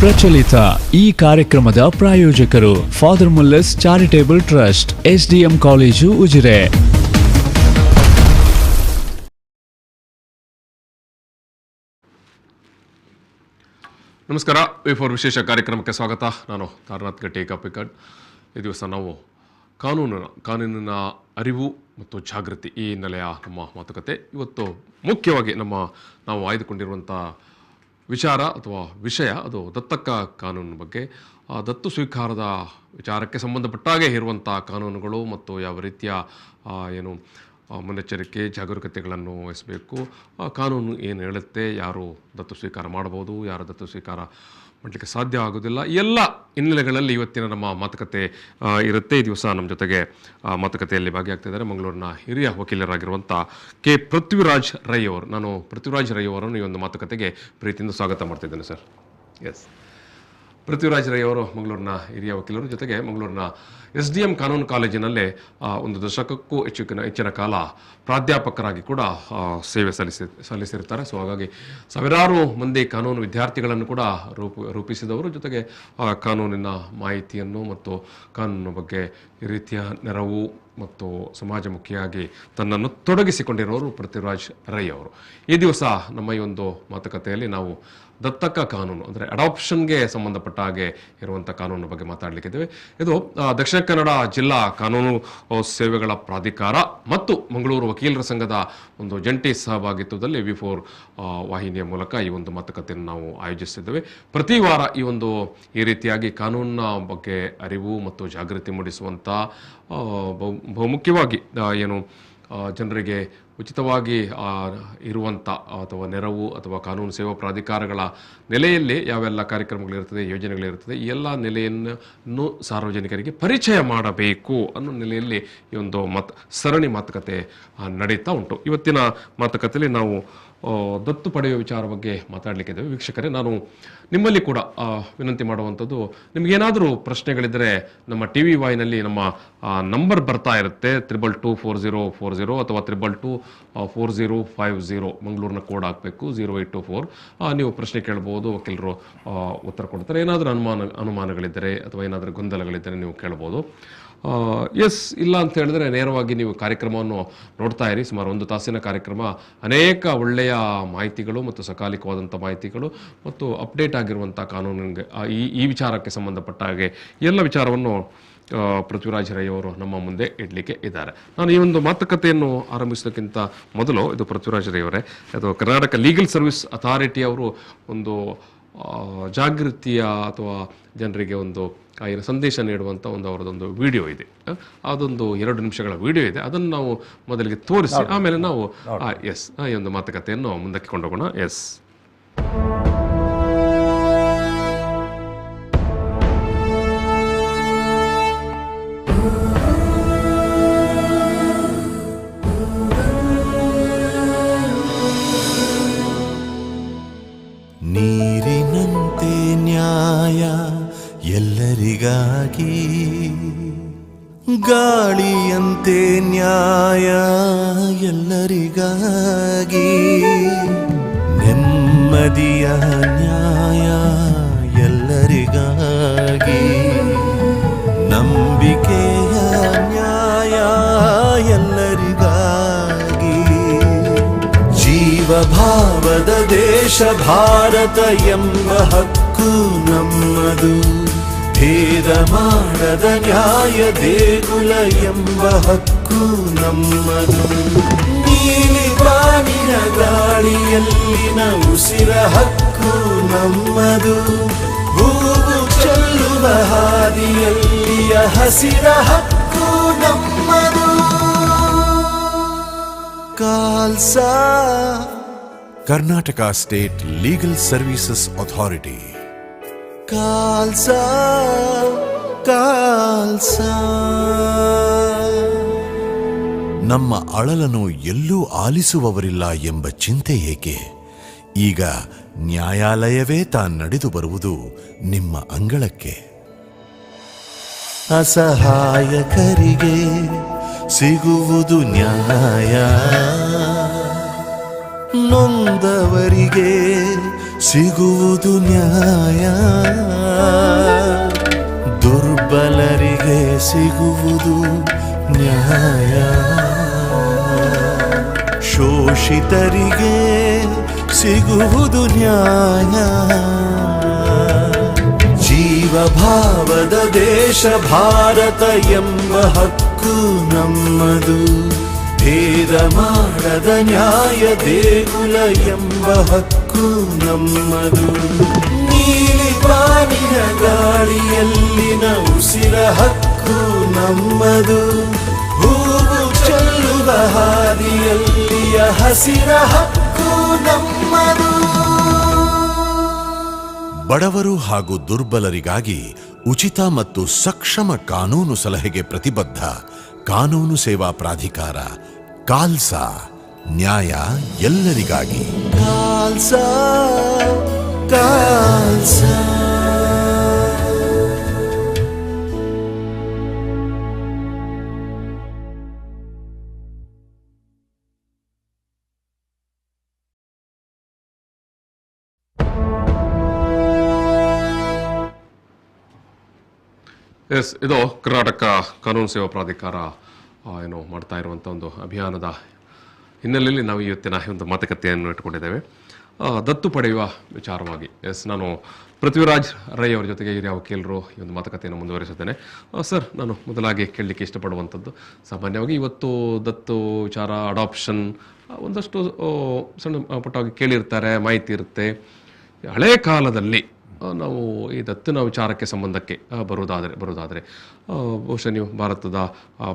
ಪ್ರಚಲಿತ ಈ ಕಾರ್ಯಕ್ರಮದ ಪ್ರಾಯೋಜಕರು father Muller's charitable trust, SDM college, Ujire. ನಮಸ್ಕಾರ. V4 ವಿಶೇಷ ಕಾರ್ಯಕ್ರಮಕ್ಕೆ ಸ್ವಾಗತ. ನಾನು ತಾರನಾಥ್ ಗಟ್ಟಿ ಕಾಪಿಕಾಡ್. ಈ ದಿವಸ ನಾವು ಕಾನೂನಿನ ಅರಿವು ಮತ್ತು ಜಾಗೃತಿ ಈ ಹಿನ್ನೆಲೆಯ ನಮ್ಮ ಮಾತುಕತೆ. ಇವತ್ತು ಮುಖ್ಯವಾಗಿ ನಾವು ಆಯ್ದುಕೊಂಡಿರುವಂಥ ವಿಚಾರ ಅಥವಾ ವಿಷಯ ಅದು ದತ್ತಕ ಕಾನೂನು ಬಗ್ಗೆ. ದತ್ತು ಸ್ವೀಕಾರದ ವಿಚಾರಕ್ಕೆ ಸಂಬಂಧಪಟ್ಟಾಗೆ ಇರುವಂಥ ಕಾನೂನುಗಳು ಮತ್ತು ಯಾವ ರೀತಿಯ ಮುನ್ನೆಚ್ಚರಿಕೆ ಜಾಗರೂಕತೆಗಳನ್ನು ವಹಿಸಬೇಕು, ಕಾನೂನು ಏನು ಹೇಳುತ್ತೆ, ಯಾರು ದತ್ತು ಸ್ವೀಕಾರ ಮಾಡ್ಬೋದು, ಯಾರು ದತ್ತು ಸ್ವೀಕಾರ ಮಾಡಲಿಕ್ಕೆ ಸಾಧ್ಯ ಆಗೋದಿಲ್ಲ, ಎಲ್ಲ ಹಿನ್ನೆಲೆಗಳಲ್ಲಿ ಇವತ್ತಿನ ನಮ್ಮ ಮಾತುಕತೆ ಇರುತ್ತೆ. ಈ ದಿವಸ ನಮ್ಮ ಜೊತೆಗೆ ಮಾತುಕತೆಯಲ್ಲಿ ಭಾಗಿಯಾಗ್ತಿದ್ದಾರೆ ಮಂಗಳೂರಿನ ಹಿರಿಯ ವಕೀಲರಾಗಿರುವಂಥ ಕೆ. ಪೃಥ್ವಿರಾಜ್ ರೈ ಅವರು. ನಾನು ಪೃಥ್ವಿರಾಜ್ ರೈ ಅವರನ್ನು ಈ ಒಂದು ಮಾತುಕತೆಗೆ ಪ್ರೀತಿಯಿಂದ ಸ್ವಾಗತ ಮಾಡ್ತಿದ್ದೇನೆ ಸರ್. ಎಸ್, ಪೃಥ್ವಿರಾಜ್ ರೈ ಅವರು ಮಂಗಳೂರಿನ ಹಿರಿಯ ವಕೀಲರು, ಜೊತೆಗೆ ಮಂಗಳೂರಿನ SDM ಕಾನೂನು ಕಾಲೇಜಿನಲ್ಲೇ ಒಂದು ದಶಕಕ್ಕೂ ಹೆಚ್ಚಿನ ಕಾಲ ಪ್ರಾಧ್ಯಾಪಕರಾಗಿ ಕೂಡ ಸೇವೆ ಸಲ್ಲಿಸಿರ್ತಾರೆ. ಸೊ ಹಾಗಾಗಿ ಸಾವಿರಾರು ಮಂದಿ ಕಾನೂನು ವಿದ್ಯಾರ್ಥಿಗಳನ್ನು ಕೂಡ ರೂಪಿಸಿದವರು, ಜೊತೆಗೆ ಕಾನೂನಿನ ಮಾಹಿತಿಯನ್ನು ಮತ್ತು ಕಾನೂನಿನ ಬಗ್ಗೆ ಈ ರೀತಿಯ ನೆರವು ಮತ್ತು ಸಮಾಜಮುಖಿಯಾಗಿ ತನ್ನನ್ನು ತೊಡಗಿಸಿಕೊಂಡಿರೋರು ಪೃಥ್ವಿರಾಜ್ ರೈ ಅವರು. ಈ ದಿವಸ ನಮ್ಮ ಈ ಒಂದು ಮಾತುಕತೆಯಲ್ಲಿ ನಾವು ದತ್ತಕ ಕಾನೂನು ಅಂದರೆ ಅಡಾಪ್ಷನ್ಗೆ ಸಂಬಂಧಪಟ್ಟ ಹಾಗೆ ಇರುವಂಥ ಕಾನೂನು ಬಗ್ಗೆ ಮಾತಾಡಲಿಕ್ಕಿದ್ದೇವೆ. ಇದು ದಕ್ಷಿಣ ಕನ್ನಡ ಜಿಲ್ಲಾ ಕಾನೂನು ಸೇವೆಗಳ ಪ್ರಾಧಿಕಾರ ಮತ್ತು ಮಂಗಳೂರು ವಕೀಲರ ಸಂಘದ ಒಂದು ಜಂಟಿ ಸಹಭಾಗಿತ್ವದಲ್ಲಿ V4 ವಾಹಿನಿಯ ಮೂಲಕ ಈ ಒಂದು ಮಾತುಕತೆಯನ್ನು ನಾವು ಆಯೋಜಿಸಿದ್ದೇವೆ. ಪ್ರತಿ ವಾರ ಈ ರೀತಿಯಾಗಿ ಕಾನೂನಿನ ಬಗ್ಗೆ ಅರಿವು ಮತ್ತು ಜಾಗೃತಿ ಮೂಡಿಸುವಂಥ ಬಹುಮುಖ್ಯವಾಗಿ ಜನರಿಗೆ ಉಚಿತವಾಗಿ ಇರುವಂಥ ಅಥವಾ ನೆರವು ಅಥವಾ ಕಾನೂನು ಸೇವಾ ಪ್ರಾಧಿಕಾರಗಳ ನೆಲೆಯಲ್ಲಿ ಯಾವೆಲ್ಲ ಕಾರ್ಯಕ್ರಮಗಳಿರ್ತದೆ, ಯೋಜನೆಗಳಿರ್ತದೆ, ಈ ಎಲ್ಲ ನೆಲೆಯನ್ನು ಸಾರ್ವಜನಿಕರಿಗೆ ಪರಿಚಯ ಮಾಡಬೇಕು ಅನ್ನೋ ನೆಲೆಯಲ್ಲಿ ಈ ಒಂದು ಸರಣಿ ಮಾತುಕತೆ ನಡೀತಾ ಉಂಟು. ಇವತ್ತಿನ ಮಾತುಕತೆಯಲ್ಲಿ ನಾವು ದತ್ತು ಪಡೆಯುವ ವಿಚಾರ ಬಗ್ಗೆ ಮಾತಾಡಲಿಕ್ಕಿದ್ದೇವೆ. ವೀಕ್ಷಕರೇ, ನಾನು ನಿಮ್ಮಲ್ಲಿ ಕೂಡ ವಿನಂತಿ ಮಾಡುವಂಥದ್ದು, ನಿಮಗೇನಾದರೂ ಪ್ರಶ್ನೆಗಳಿದ್ದರೆ ನಮ್ಮ TV ವಾಹಿನಲ್ಲಿ ನಮ್ಮ ನಂಬರ್ ಬರ್ತಾ ಇರುತ್ತೆ, 222440 ಅಥವಾ 22244050 ಮಂಗಳೂರಿನ ಕೋಡ್ ಹಾಕಬೇಕು, 0824. ನೀವು ಪ್ರಶ್ನೆ ಕೇಳ್ಬೋದು, ವಕೀಲರು ಉತ್ತರ ಕೊಡ್ತಾರೆ. ಏನಾದರೂ ಅನುಮಾನಗಳಿದ್ದರೆ ಅಥವಾ ಏನಾದರೂ ಗೊಂದಲಗಳಿದ್ದರೆ ನೀವು ಕೇಳ್ಬೋದು. ಎಸ್, ಇಲ್ಲ ಅಂತ ಹೇಳಿದ್ರೆ ನೇರವಾಗಿ ನೀವು ಕಾರ್ಯಕ್ರಮವನ್ನು ನೋಡ್ತಾ ಇರಿ. ಸುಮಾರು 1 ತಾಸಿನ ಕಾರ್ಯಕ್ರಮ, ಅನೇಕ ಒಳ್ಳೆಯ ಮಾಹಿತಿಗಳು ಮತ್ತು ಸಕಾಲಿಕವಾದಂಥ ಮಾಹಿತಿಗಳು ಮತ್ತು ಅಪ್ಡೇಟ್ ಆಗಿರುವಂಥ ಕಾನೂನಿಗೆ ಈ ವಿಚಾರಕ್ಕೆ ಸಂಬಂಧಪಟ್ಟ ಹಾಗೆ ಎಲ್ಲ ವಿಚಾರವನ್ನು ಪೃಥ್ವಿರಾಜ್ ರೈ ಅವರು ನಮ್ಮ ಮುಂದೆ ಇಡಲಿಕ್ಕೆ ಇದ್ದಾರೆ. ನಾನು ಈ ಒಂದು ಮಾತುಕತೆಯನ್ನು ಆರಂಭಿಸೋಕ್ಕಿಂತ ಮೊದಲು, ಇದು ಪೃಥ್ವಿರಾಜ್ ರೈ ಅವರೇ, ಅದು ಕರ್ನಾಟಕ ಲೀಗಲ್ ಸರ್ವಿಸ್ ಅಥಾರಿಟಿ ಅವರು ಒಂದು ಜಾಗೃತಿಯ ಅಥವಾ ಜನರಿಗೆ ಒಂದು ಸಂದೇಶ ನೀಡುವಂಥ ಅವರದೊಂದು ವಿಡಿಯೋ ಇದೆ. ಅದೊಂದು 2 ನಿಮಿಷಗಳ ವಿಡಿಯೋ ಇದೆ. ಅದನ್ನು ನಾವು ಮೊದಲಿಗೆ ತೋರಿಸಿ ಆಮೇಲೆ ನಾವು ಈ ಒಂದು ಮಾತುಕತೆಯನ್ನು ಮುಂದಕ್ಕೆ ಕೊಂಡೋಗೋಣ. ಎಸ್, ನೀರಿನಂತೆ ನ್ಯಾಯ ಎಲ್ಲರಿಗಾಗಿ, ಗಾಳಿಯಂತೆ ನ್ಯಾಯ ಎಲ್ಲರಿಗಾಗಿ, ನೆಮ್ಮದಿಯ ನ್ಯಾಯ ಎಲ್ಲರಿಗಾಗಿ, ನಂಬಿಕೆಯ ನ್ಯಾಯ ಎಲ್ಲರಿಗಾಗಿ, ಜೀವಭಾವದ ದೇಶ ಭಾರತ ಎಂಬ ಹಕ್ಕು ನಮ್ಮದು, ಭೇದ ಮಾಡದ ನ್ಯಾಯ ದೇಗುಲ ಎಂಬ ಹಕ್ಕು ನಮ್ಮದು, ನೀಲಿ ಬಾನಿನ ಗಾಳಿಯಲ್ಲಿನ ಉಸಿರ ಹಕ್ಕು ನಮ್ಮದು, ಹೂವು ಚೆಲ್ಲುವ ಹಾದಿಯಲ್ಲಿಯ ಹಸಿರ ಹಕ್ಕು ನಮ್ಮದು. ಕಾಲ್ಸಾ Karnataka state legal services authority. ಕಾಲ್ಸಾ ಕಾಲ್ಸಾ. ನಮ್ಮ ಅಳಲನ್ನು ಎಲ್ಲೂ ಆಲಿಸುವವರಿಲ್ಲ ಎಂಬ ಚಿಂತೆ ಏಕೆ? ಈಗ ನ್ಯಾಯಾಲಯವೇ ನಡೆದು ಬರುವುದು ನಿಮ್ಮ ಅಂಗಳಕ್ಕೆ. ಅಸಹಾಯಕರಿಗೆ ಸಿಗುವುದು ನ್ಯಾಯ, ನೊಂದವರಿಗೆ ಸಿಗುವುದು ನ್ಯಾಯ, ದುರ್ಬಲರಿಗೆ ಸಿಗುವುದು ನ್ಯಾಯ, ಶೋಷಿತರಿಗೆ ಸಿಗುವುದು ನ್ಯಾಯ. ಜೀವಭಾವದ ದೇಶ ಭಾರತ ಎಂಬ ಹಕ್ಕು ನಮ್ಮದು, ಭೇದ ಮಾಡದ ನ್ಯಾಯ ದೇಗುಲ ಎಂಬ ಹಕ್ಕು ನಮ್ಮದು. ನೀಲಿ ಬಾನಿನ ಗಾಳಿಯಲ್ಲಿನ ಉಸಿರ ಹಕ್ಕು ನಮ್ಮದು, ಹೂವು ಚೆಲ್ಲುವ ಹಾದಿಯಲ್ಲಿಯ ಹಸಿರ ಹಕ್ಕು ನಮ್ಮದು. ಬಡವರು ಹಾಗೂ ದುರ್ಬಲರಿಗಾಗಿ ಉಚಿತ ಮತ್ತು ಸಕ್ಷಮ ಕಾನೂನು ಸಲಹೆಗೆ ಪ್ರತಿಬದ್ಧ ಕಾನೂನು ಸೇವಾ ಪ್ರಾಧಿಕಾರ ಕಾಲ್ಸಾ, ನ್ಯಾಯ ಎಲ್ಲರಿಗಾಗಿ. ಕಾಲ್ಸಾ ಕಾಲ್ಸಾ. ಎಸ್, ಇದು ಕರ್ನಾಟಕ ಕಾನೂನು ಸೇವಾ ಪ್ರಾಧಿಕಾರ ಏನು ಮಾಡ್ತಾ ಇರುವಂಥ ಒಂದು ಅಭಿಯಾನದ ಹಿನ್ನೆಲೆಯಲ್ಲಿ ನಾವು ಇವತ್ತಿನ ಒಂದು ಮಾತುಕತೆಯನ್ನು ಇಟ್ಕೊಂಡಿದ್ದೇವೆ ದತ್ತು ಪಡೆಯುವ ವಿಚಾರವಾಗಿ. ಎಸ್, ನಾನು ಪೃಥ್ವಿರಾಜ್ ರೈ ಅವರ ಜೊತೆಗೆ ಹಿರಿಯ ವಕೀಲರು ಈ ಒಂದು ಮಾತುಕತೆಯನ್ನು ಮುಂದುವರಿಸುತ್ತೇನೆ. ಸರ್, ನಾನು ಮೊದಲಾಗಿ ಕೇಳಲಿಕ್ಕೆ ಇಷ್ಟಪಡುವಂಥದ್ದು, ಸಾಮಾನ್ಯವಾಗಿ ಇವತ್ತು ದತ್ತು ವಿಚಾರ, ಅಡಾಪ್ಷನ್ ಒಂದಷ್ಟು ಸಣ್ಣ ಪುಟ್ಟವಾಗಿ ಕೇಳಿರ್ತಾರೆ, ಮಾಹಿತಿ ಇರುತ್ತೆ. ಹಳೆಯ ಕಾಲದಲ್ಲಿ ನಾವು ಈ ದತ್ತಿನ ವಿಚಾರಕ್ಕೆ ಸಂಬಂಧಕ್ಕೆ ಬರುವುದಾದರೆ ಬಹುಶಃ ನೀವು ಭಾರತದ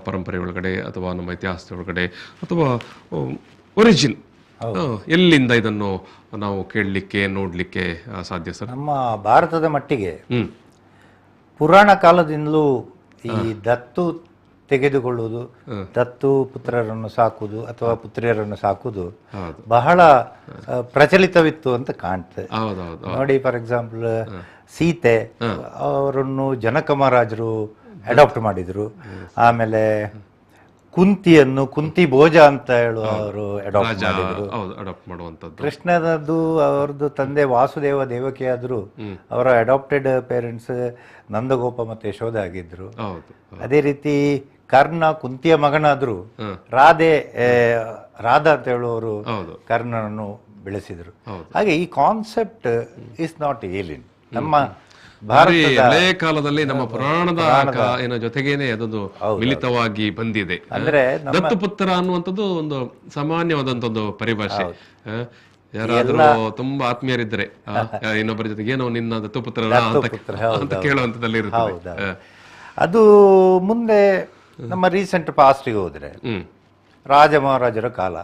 ಪರಂಪರೆ ಒಳಗಡೆ ಅಥವಾ ನಮ್ಮ ಇತಿಹಾಸದ ಒಳಗಡೆ ಅಥವಾ ಒರಿಜಿನ್ ಎಲ್ಲಿಂದ ಇದನ್ನು ನಾವು ಕೇಳಲಿಕ್ಕೆ ನೋಡಲಿಕ್ಕೆ ಸಾಧ್ಯ ಸರ್? ನಮ್ಮ ಭಾರತದ ಮಟ್ಟಿಗೆ ಪುರಾಣ ಕಾಲದಿಂದಲೂ ಈ ದತ್ತು ತೆಗೆದುಕೊಳ್ಳುವುದು, ದತ್ತು ಪುತ್ರರನ್ನು ಸಾಕುವುದು ಅಥವಾ ಪುತ್ರಿಯರನ್ನು ಸಾಕುವುದು ಬಹಳ ಪ್ರಚಲಿತವಿತ್ತು ಅಂತ ಕಾಣ್ತದೆ. ನೋಡಿ, ಫಾರ್ ಎಕ್ಸಾಂಪಲ್ ಸೀತೆ ಅವರನ್ನು ಜನಕ ಮಹಾರಾಜರು ಅಡಾಪ್ಟ್ ಮಾಡಿದ್ರು. ಆಮೇಲೆ ಕುಂತಿಯನ್ನು ಕುಂತಿ ಭೋಜ ಅಂತ ಹೇಳುವವರು ಅಡಾಪ್ಟ್ ಮಾಡಿದ್ರು. ಕೃಷ್ಣನದ್ದು ಅವ್ರದ್ದು ತಂದೆ ವಾಸುದೇವ ದೇವಕಿ ಆದ್ರು ಅವರ ಅಡಾಪ್ಟೆಡ್ ಪೇರೆಂಟ್ಸ್ ನಂದಗೋಪ ಮತ್ತೆ ಯಶೋಧ ಆಗಿದ್ರು. ಅದೇ ರೀತಿ ಕರ್ಣ ಕುಂತಿಯ ಮಗನಾದ್ರು, ರಾಧಾ ಅಂತ ಹೇಳುವವರು ಕರ್ಣನನ್ನು ಬೆಳೆಸಿದ್ರು. ಹಾಗೆ ಈ ಕಾನ್ಸೆಪ್ಟ್ ಇಸ್ ನಾಟ್ ಏಲಿಯನ್. ನಮ್ಮ ಹಳೆ ಕಾಲದಲ್ಲಿ ನಮ್ಮ ಪುರಾಣದ ಜೊತೆಗೇನೆ ಅದೊಂದು ಮಿಲಿತವಾಗಿ ಬಂದಿದೆ. ಅಂದ್ರೆ ದತ್ತುಪುತ್ರ ಅನ್ನುವಂಥದ್ದು ಒಂದು ಸಾಮಾನ್ಯವಾದಂತದ್ದು ಪರಿಭಾಷೆ. ಯಾರಾದ್ರೂ ತುಂಬಾ ಆತ್ಮೀಯರಿದ್ರೆ ಇನ್ನೊಬ್ಬರ ಜೊತೆಗೆ ಏನೋ ನಿನ್ನ ದತ್ತುಪುತ್ರ ಅಂತ ಕೇಳುವಂತದಲ್ಲಿ ಇರುತ್ತೆ. ಅದು ಮುಂದೆ ನಮ್ಮ ರೀಸೆಂಟ್ ಪಾಸ್ಟ್ಗೆ ಹೋದ್ರೆ ರಾಜ ಮಹಾರಾಜರ ಕಾಲ,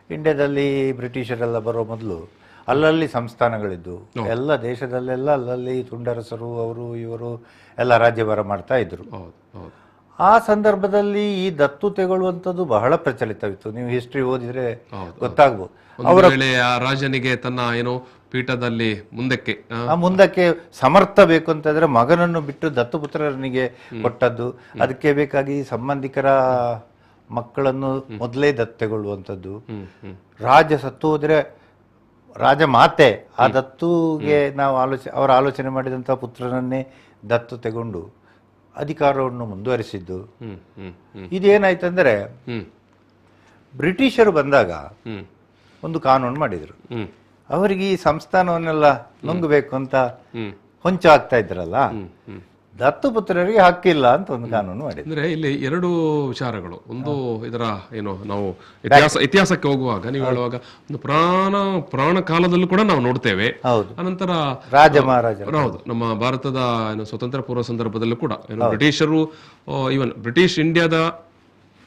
ಇಂಡಿಯಾದಲ್ಲಿ ಬ್ರಿಟಿಷರೆಲ್ಲ ಬರೋ ಮೊದಲು ಅಲ್ಲಲ್ಲಿ ಸಂಸ್ಥಾನಗಳಿದ್ದು, ಎಲ್ಲ ದೇಶದಲ್ಲೆಲ್ಲ ಅಲ್ಲಲ್ಲಿ ತುಂಡರಸರು ಅವರು ಇವರು ಎಲ್ಲ ರಾಜ್ಯಭಾರ ಮಾಡ್ತಾ ಇದ್ರು. ಆ ಸಂದರ್ಭದಲ್ಲಿ ಈ ದತ್ತು ತೆಗೊಳ್ಳುವಂಥದ್ದು ಬಹಳ ಪ್ರಚಲಿತವಿತ್ತು. ನೀವು ಹಿಸ್ಟ್ರಿ ಓದಿದ್ರೆ ಗೊತ್ತಾಗ್ಬೋದು. ಅವರ ರಾಜನಿಗೆ ತನ್ನ ಏನೋ ಪೀಠದಲ್ಲಿ ಮುಂದಕ್ಕೆ ಸಮರ್ಥ ಬೇಕು ಅಂತಂದ್ರೆ ಮಗನನ್ನು ಬಿಟ್ಟು ದತ್ತುಪುತ್ರನಿಗೆ ಕೊಟ್ಟದ್ದು. ಅದಕ್ಕೆ ಬೇಕಾಗಿ ಸಂಬಂಧಿಕರ ಮಕ್ಕಳನ್ನು ಮೊದಲೇ ದತ್ತೆಗೊಳ್ಳುವಂಥದ್ದು. ರಾಜ ಸತ್ತು ಹೋದ್ರೆ ರಾಜ ಮಾತೆ ಆ ದತ್ತುಗೆ ನಾವು ಅವರ ಆಲೋಚನೆ ಮಾಡಿದಂತಹ ಪುತ್ರನನ್ನೇ ದತ್ತು ತೆಗೊಂಡು ಅಧಿಕಾರವನ್ನು ಮುಂದುವರಿಸಿದ್ದು. ಇದೇನಾಯ್ತಂದ್ರೆ ಬ್ರಿಟಿಷರು ಬಂದಾಗ ಒಂದು ಕಾನೂನು ಮಾಡಿದ್ರು. ಅವರಿಗೆ ಈ ಸಂಸ್ಥಾನವನ್ನೆಲ್ಲ ನುಂಗಬೇಕು ಅಂತ ಹೊಂಚು ಆಗ್ತಾ ಇದ್ರಲ್ಲ, ದತ್ತುಪುತ್ರರಿಗೆ ಹಕ್ಕಿಲ್ಲ ಅಂತ ಒಂದು ಕಾನೂನು ಮಾಡಿದ್ರು. ಅಂದ್ರೆ ಇಲ್ಲಿ ಎರಡು ವಿಚಾರಗಳು. ಒಂದು ಇದರ ಏನು ನಾವು ಇತಿಹಾಸಕ್ಕೆ ಹೋಗುವಾಗ ನೀವು ಹೇಳುವಾಗ ಒಂದು ಪುರಾಣ ಕಾಲದಲ್ಲೂ ಕೂಡ ನಾವು ನೋಡ್ತೇವೆ. ಅನಂತರ ರಾಜ ಮಹಾರಾಜ, ಹೌದು, ನಮ್ಮ ಭಾರತದ ಸ್ವತಂತ್ರ ಪೂರ್ವ ಸಂದರ್ಭದಲ್ಲೂ ಕೂಡ ಬ್ರಿಟಿಷರು, ಇವನ್ ಬ್ರಿಟಿಷ್ ಇಂಡಿಯಾದ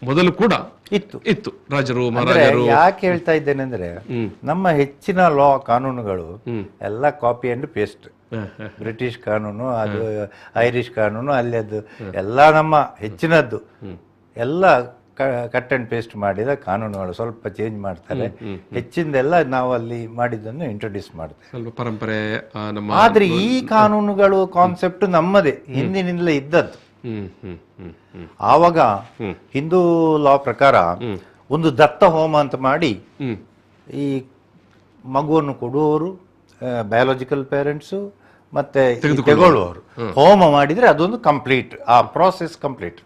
ಮೊದಲು ಕೂಡ ಇತ್ತು ರಾಜರು ಮಹಾರಾಜರು. ಯಾಕೆ ಹೇಳ್ತಾ ಇದ್ದೇನೆ ಅಂದ್ರೆ ನಮ್ಮ ಹೆಚ್ಚಿನ ಲಾ ಕಾನೂನುಗಳು ಎಲ್ಲ ಕಾಪಿ ಅಂಡ್ ಪೇಸ್ಟ್. ಬ್ರಿಟಿಷ್ ಕಾನೂನು, ಅದು ಐರಿಷ್ ಕಾನೂನು, ಅಲ್ಲಿ ಅದು ಎಲ್ಲ ನಮ್ಮ ಹೆಚ್ಚಿನದ್ದು ಎಲ್ಲ ಕಟ್ ಅಂಡ್ ಪೇಸ್ಟ್ ಮಾಡಿದ ಕಾನೂನುಗಳು. ಸ್ವಲ್ಪ ಚೇಂಜ್ ಮಾಡ್ತಾರೆ, ಹೆಚ್ಚಿಂದೆಲ್ಲ ನಾವು ಅಲ್ಲಿ ಮಾಡಿದ್ದನ್ನು ಇಂಟ್ರೊಡ್ಯೂಸ್ ಮಾಡ್ತೇವೆ, ಸ್ವಲ್ಪ ಪರಂಪರೆ. ಆದ್ರೆ ಈ ಕಾನೂನುಗಳು ಕಾನ್ಸೆಪ್ಟ್ ನಮ್ಮದೇ, ಹಿಂದಿನಿಂದಲೇ ಇದ್ದದ್ದು. ಆವಾಗ ಹಿಂದೂ ಲಾ ಪ್ರಕಾರ ಒಂದು ದತ್ತ ಹೋಮ ಅಂತ ಮಾಡಿ ಈ ಮಗುವನ್ನು ಕೊಡುವವರು ಬಯಾಲಜಿಕಲ್ ಪೇರೆಂಟ್ಸು ಮತ್ತೆ ತಗೊಳ್ಳುವವರು ಹೋಮ ಮಾಡಿದ್ರೆ ಅದೊಂದು ಕಂಪ್ಲೀಟ್, ಆ ಪ್ರಾಸೆಸ್ ಕಂಪ್ಲೀಟ್.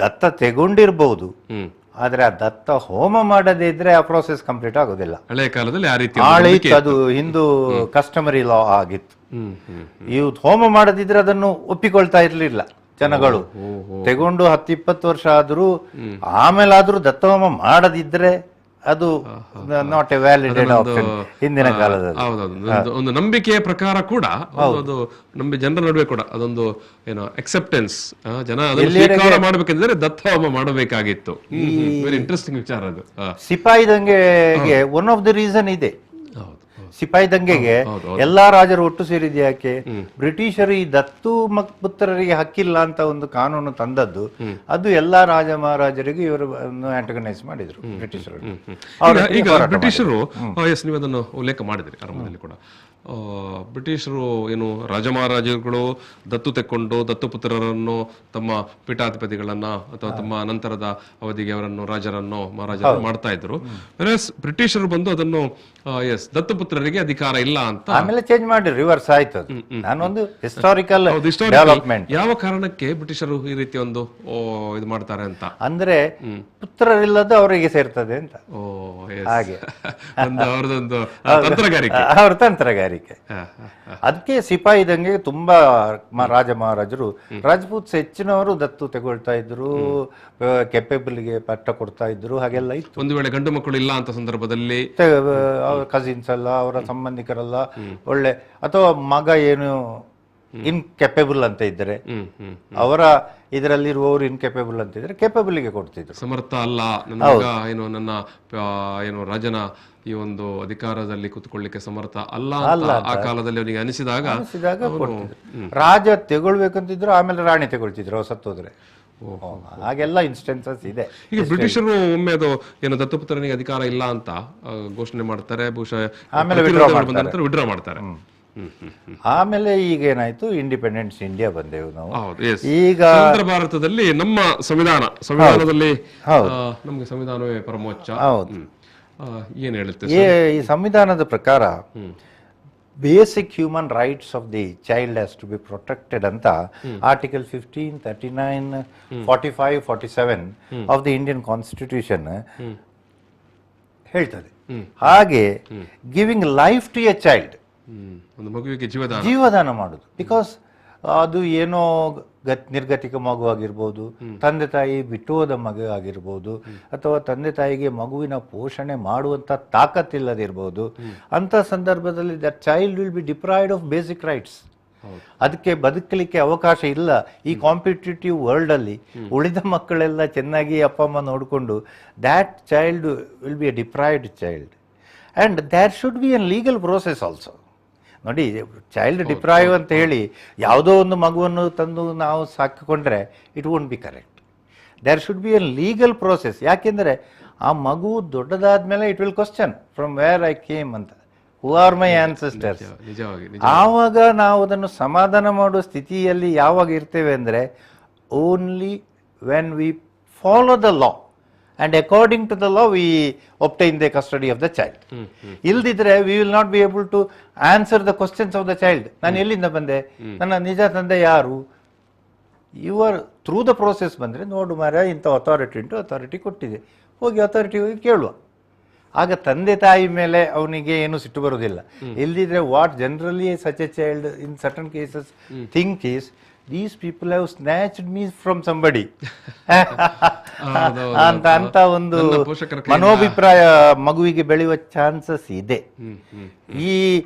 ದತ್ತ ತೆಗೊಂಡಿರ್ಬಹುದು, ಆದ್ರೆ ಆ ದತ್ತ ಹೋಮ ಮಾಡದೇ ಇದ್ರೆ ಆ ಪ್ರೋಸೆಸ್ ಕಂಪ್ಲೀಟ್ ಆಗೋದಿಲ್ಲ. ಹಳೆ ಕಾಲದಲ್ಲಿ ಅದು ಹಿಂದೂ ಕಸ್ಟಮರಿ ಲಾ ಆಗಿತ್ತು. ಇವು ಹೋಮ ಮಾಡದಿದ್ರೆ ಅದನ್ನು ಒಪ್ಪಿಕೊಳ್ತಾ ಇರ್ಲಿಲ್ಲ ಜನಗಳು. ತೆಗೊಂಡು 10-20 ವರ್ಷ ಆದ್ರೂ ಆಮೇಲಾದ್ರೂ ದತ್ತ ಹೋಮ ಮಾಡದಿದ್ರೆ ಅದು ನಾಟ್ ಎ ವ್ಯಾಲಿಡೇಟ್ ಆಪ್ಷನ್ ಹಿಂದಿನ ಕಾಲದಲ್ಲಿ. ಒಂದು ನಂಬಿಕೆಯ ಪ್ರಕಾರ ಕೂಡ ಅದು ಜನರ ನಡುವೆ ಕೂಡ ಅದೊಂದು ಏನೋ ಅಕ್ಸೆಪ್ಟೆನ್ಸ್, ಜನ ಸ್ವೀಕಾರ ಮಾಡಬೇಕಂದ್ರೆ ದತ್ತ ಹೋಮ ಮಾಡಬೇಕಾಗಿತ್ತು. ವೆರಿ ಇಂಟ್ರೆಸ್ಟಿಂಗ್ ವಿಚಾರ ಅದು. ಸಿಪಾಯಿ ದಂಗೆಗೆ ಒನ್ ಆಫ್ ದ ರೀಸನ್ ಇದೆ. ಸಿಪಾಯಿ ದಂಗೆಗೆ ಎಲ್ಲಾ ರಾಜರು ಒಟ್ಟು ಸೇರಿದ ಯಾಕೆ? ಬ್ರಿಟಿಷರು ಈ ದತ್ತು ಪುತ್ರರಿಗೆ ಹಕ್ಕಿಲ್ಲ ಅಂತ ಒಂದು ಕಾನೂನು ತಂದದ್ದು, ಅದು ಎಲ್ಲಾ ರಾಜ ಮಹಾರಾಜರಿಗೆ ಇವರನ್ನು ಆಂಟಗನೈಸ್ ಮಾಡಿದ್ರು ಬ್ರಿಟಿಷರು. ಈಗ ಬ್ರಿಟಿಷರು, ಎಸ್ ನೀವು ಅದನ್ನು ಉಲ್ಲೇಖ ಮಾಡಿದ್ರಿ ಆರಂಭದಲ್ಲಿ ಕೂಡ, ಬ್ರಿಟಿಷರು ಏನು ರಾಜ ಮಹಾರಾಜರುಗಳು ದತ್ತು ತೆಕ್ಕೊಂಡು ದತ್ತುಪುತ್ರರನ್ನು ತಮ್ಮ ಪೀಠಾಧಿಪತಿಗಳನ್ನ ಅಥವಾ ತಮ್ಮ ನಂತರದ ಅವಧಿಗೆ ಅವರನ್ನು ರಾಜರನ್ನು ಮಹಾರಾಜರನ್ನು ಮಾಡ್ತಾ ಇದ್ರು. ಬ್ರಿಟಿಷರು ಬಂದು ಅದನ್ನು ಎಸ್ ದತ್ತುಪುತ್ರರಿಗೆ ಅಧಿಕಾರ ಇಲ್ಲ ಅಂತ ಆಮೇಲೆ ಚೇಂಜ್ ಮಾಡಿ ರಿವರ್ಸ್ ಆಯ್ತು. ನಾನೊಂದು ಹಿಸ್ಟಾರಿಕಲ್ ಡೆವಲಪ್ಮೆಂಟ್. ಯಾವ ಕಾರಣಕ್ಕೆ ಬ್ರಿಟಿಷರು ಈ ರೀತಿ ಒಂದು ಇದು ಮಾಡ್ತಾರೆ ಅಂತ ಅಂದ್ರೆ ಪುತ್ರರಿಲ್ಲದ ಅವರಿಗೆ ಸೇರ್ತದೆ ಅಂತ. ಹಾಗೆ ಅವರದೊಂದು ತಂತ್ರಗಾರಿಕೆ, ಅವ್ರ ತಂತ್ರಗಾರಿಕೆ. ಅದಕ್ಕೆ ಸಿಪಾಯಿ ದಂಗೆ ತುಂಬಾ ರಾಜ ಮಹಾರಾಜರು, ರಾಜಪೂತ್ಸ್ ಹೆಚ್ಚಿನವರು ದತ್ತು ತಗೊಳ್ತಾ ಇದ್ರು, ಕೆಪೆಬಲ್ಗೆ ಪಟ್ಟ ಕೊಡ್ತಾ ಇದ್ರು, ಹಾಗೆಲ್ಲ ಇತ್ತು. ಒಂದು ವೇಳೆ ಗಂಡು ಮಕ್ಕಳು ಇಲ್ಲ ಅಂತ ಸಂದರ್ಭದಲ್ಲಿ ಕಸಿನ್ಸ್ ಅಲ್ಲ, ಅವರ ಸಂಬಂಧಿಕರಲ್ಲ, ಒಳ್ಳೆ ಅಥವಾ ಮಗ ಏನು ಇನ್ಕೆಪೇಬಲ್ ಅಂತ ಇದ್ರೆ, ಅವರ ಇದರಲ್ಲಿರುವವರು ಇನ್ಕೆಪೇಬಲ್ ಅಂತ ಇದ್ರೆ ಕೆಪೇಬಲ್ಗೆ ಕೊಡ್ತಿದ್ರು. ಸಮರ್ಥ ಅಲ್ಲ ನನ್ನ ಏನು ರಾಜನ ಈ ಒಂದು ಅಧಿಕಾರದಲ್ಲಿ ಕೂತ್ಕೊಳ್ಳಿಕ್ಕೆ ಸಮರ್ಥ ಅಲ್ಲ ಆ ಕಾಲದಲ್ಲಿ ಅವನಿಗೆ ಅನಿಸಿದಾಗ ರಾಜ ತಗೊಳ್ಬೇಕಂತಿದ್ರು, ಆಮೇಲೆ ರಾಣಿ ತಗೊಳ್ತಿದ್ರು ಸತ್ತೋದ್ರೆ. ಹಾಗೆಲ್ಲ ಇನ್ಸ್ಟೆನ್ಸಸ್ ಇದೆ. ಈಗ ಬ್ರಿಟಿಷರು ಒಮ್ಮೆ ಅದು ಏನು ದತ್ತುಪುತ್ರನಿಗೆ ಅಧಿಕಾರ ಇಲ್ಲ ಅಂತ ಘೋಷಣೆ ಮಾಡ್ತಾರೆ, ಬಹುಶಃ ಆಮೇಲೆ ವಿಡ್ರಾ ಮಾಡ್ತಾರೆ. ಆಮೇಲೆ ಈಗ ಏನಾಯ್ತು, ಇಂಡಿಪೆಂಡೆನ್ಸ್ ಇಂಡಿಯಾ ಬಂದೆವು ನಾವು. ಈಗ ಭಾರತದಲ್ಲಿ ನಮ್ಮ ಸಂವಿಧಾನದಲ್ಲಿ ನಮ್ಗೆ ಸಂವಿಧಾನವೇ ಪರಮೋಚ್ಚ. ಏನ್ ಹೇಳುತ್ತೆ ಈ ಸಂವಿಧಾನದ ಪ್ರಕಾರ basic human rights of the child has to be protected ಅಂತ article 15, 39, 45, 47 of the Indian constitution ಹೇಳ್ತದೆ. ಹಾಗೆ giving life to a child, ಒಂದು ಮಗುವಿಗೆ ಜೀವದಾನ ಮಾಡುದು. ಬಿಕಾಸ್ ಅದು ಏನೋ ನಿರ್ಗತಿಕ ಮಗು ಆಗಿರ್ಬೋದು, ತಂದೆ ತಾಯಿ ಬಿಟ್ಟು ಹೋದ ಮಗು ಆಗಿರ್ಬೋದು, ಅಥವಾ ತಂದೆ ತಾಯಿಗೆ ಮಗುವಿನ ಪೋಷಣೆ ಮಾಡುವಂತ ತಾಕತ್ತಿಲ್ಲದಿರ್ಬೋದು. ಅಂತ ಸಂದರ್ಭದಲ್ಲಿ that child will B deprived of basic rights. ಅದಕ್ಕೆ ಬದುಕಲಿಕ್ಕೆ ಅವಕಾಶ ಇಲ್ಲ. ಈ ಕಾಂಪಿಟೇಟಿವ್ ವರ್ಲ್ಡ್ ಅಲ್ಲಿ ಉಳಿದ ಮಕ್ಕಳೆಲ್ಲ ಚೆನ್ನಾಗಿ ಅಪ್ಪ ಅಮ್ಮ ನೋಡಿಕೊಂಡು that child will be a deprived child. And there should be an legal process also. ನೋಡಿ, ಚೈಲ್ಡ್ ಡಿಪ್ರೈವ್ ಅಂತ ಹೇಳಿ ಯಾವುದೋ ಒಂದು ಮಗುವನ್ನು ತಂದು ನಾವು ಸಾಕಿಕೊಂಡ್ರೆ it won't be correct. There should be an legal process. ಯಾಕೆಂದರೆ ಆ ಮಗು ದೊಡ್ಡದಾದ್ಮೇಲೆ it will question from where I came ಅಂತ, ಹೂ ಆರ್ ಮೈ ಆನ್ಸೆಸ್ಟರ್ಸ್. ಆವಾಗ ನಾವು ಅದನ್ನು ಸಮಾಧಾನ ಮಾಡುವ ಸ್ಥಿತಿಯಲ್ಲಿ ಯಾವಾಗ ಇರ್ತೇವೆ ಅಂದರೆ only when we follow the law and according to the law we obtain the custody of the child. ಇಲ್ದಿದ್ರೆ we will not be able to answer the questions of the child. ನಾನು ಎಲ್ಲಿಂದ ಬಂದೆ, ನನ್ನ ನಿಜ ತಂದೆ ಯಾರು, you are through the process ಬಂದರೆ ನೋಡು ಮಾರ ಇಂಥ ಅಥಾರಿಟಿ ಉಂಟು, ಅಥಾರಿಟಿ ಕೊಟ್ಟಿದೆ, ಹೋಗಿ ಅಥಾರಿಟಿ ಹೋಗಿ ಕೇಳುವ. ಆಗ ತಂದೆ ತಾಯಿ ಮೇಲೆ ಅವನಿಗೆ ಏನು ಸಿಟ್ಟು ಬರೋದಿಲ್ಲ. ಇಲ್ದಿದ್ರೆ what generally such A child in certain cases think is these people have snatched me from somebody ಅಂತ ಒಂದು ಮನೋಭಿಪ್ರಾಯ ಮಗುವಿಗೆ ಬೆಳೆಯುವ ಚಾನ್ಸಸ್ ಇದೆ. ಈ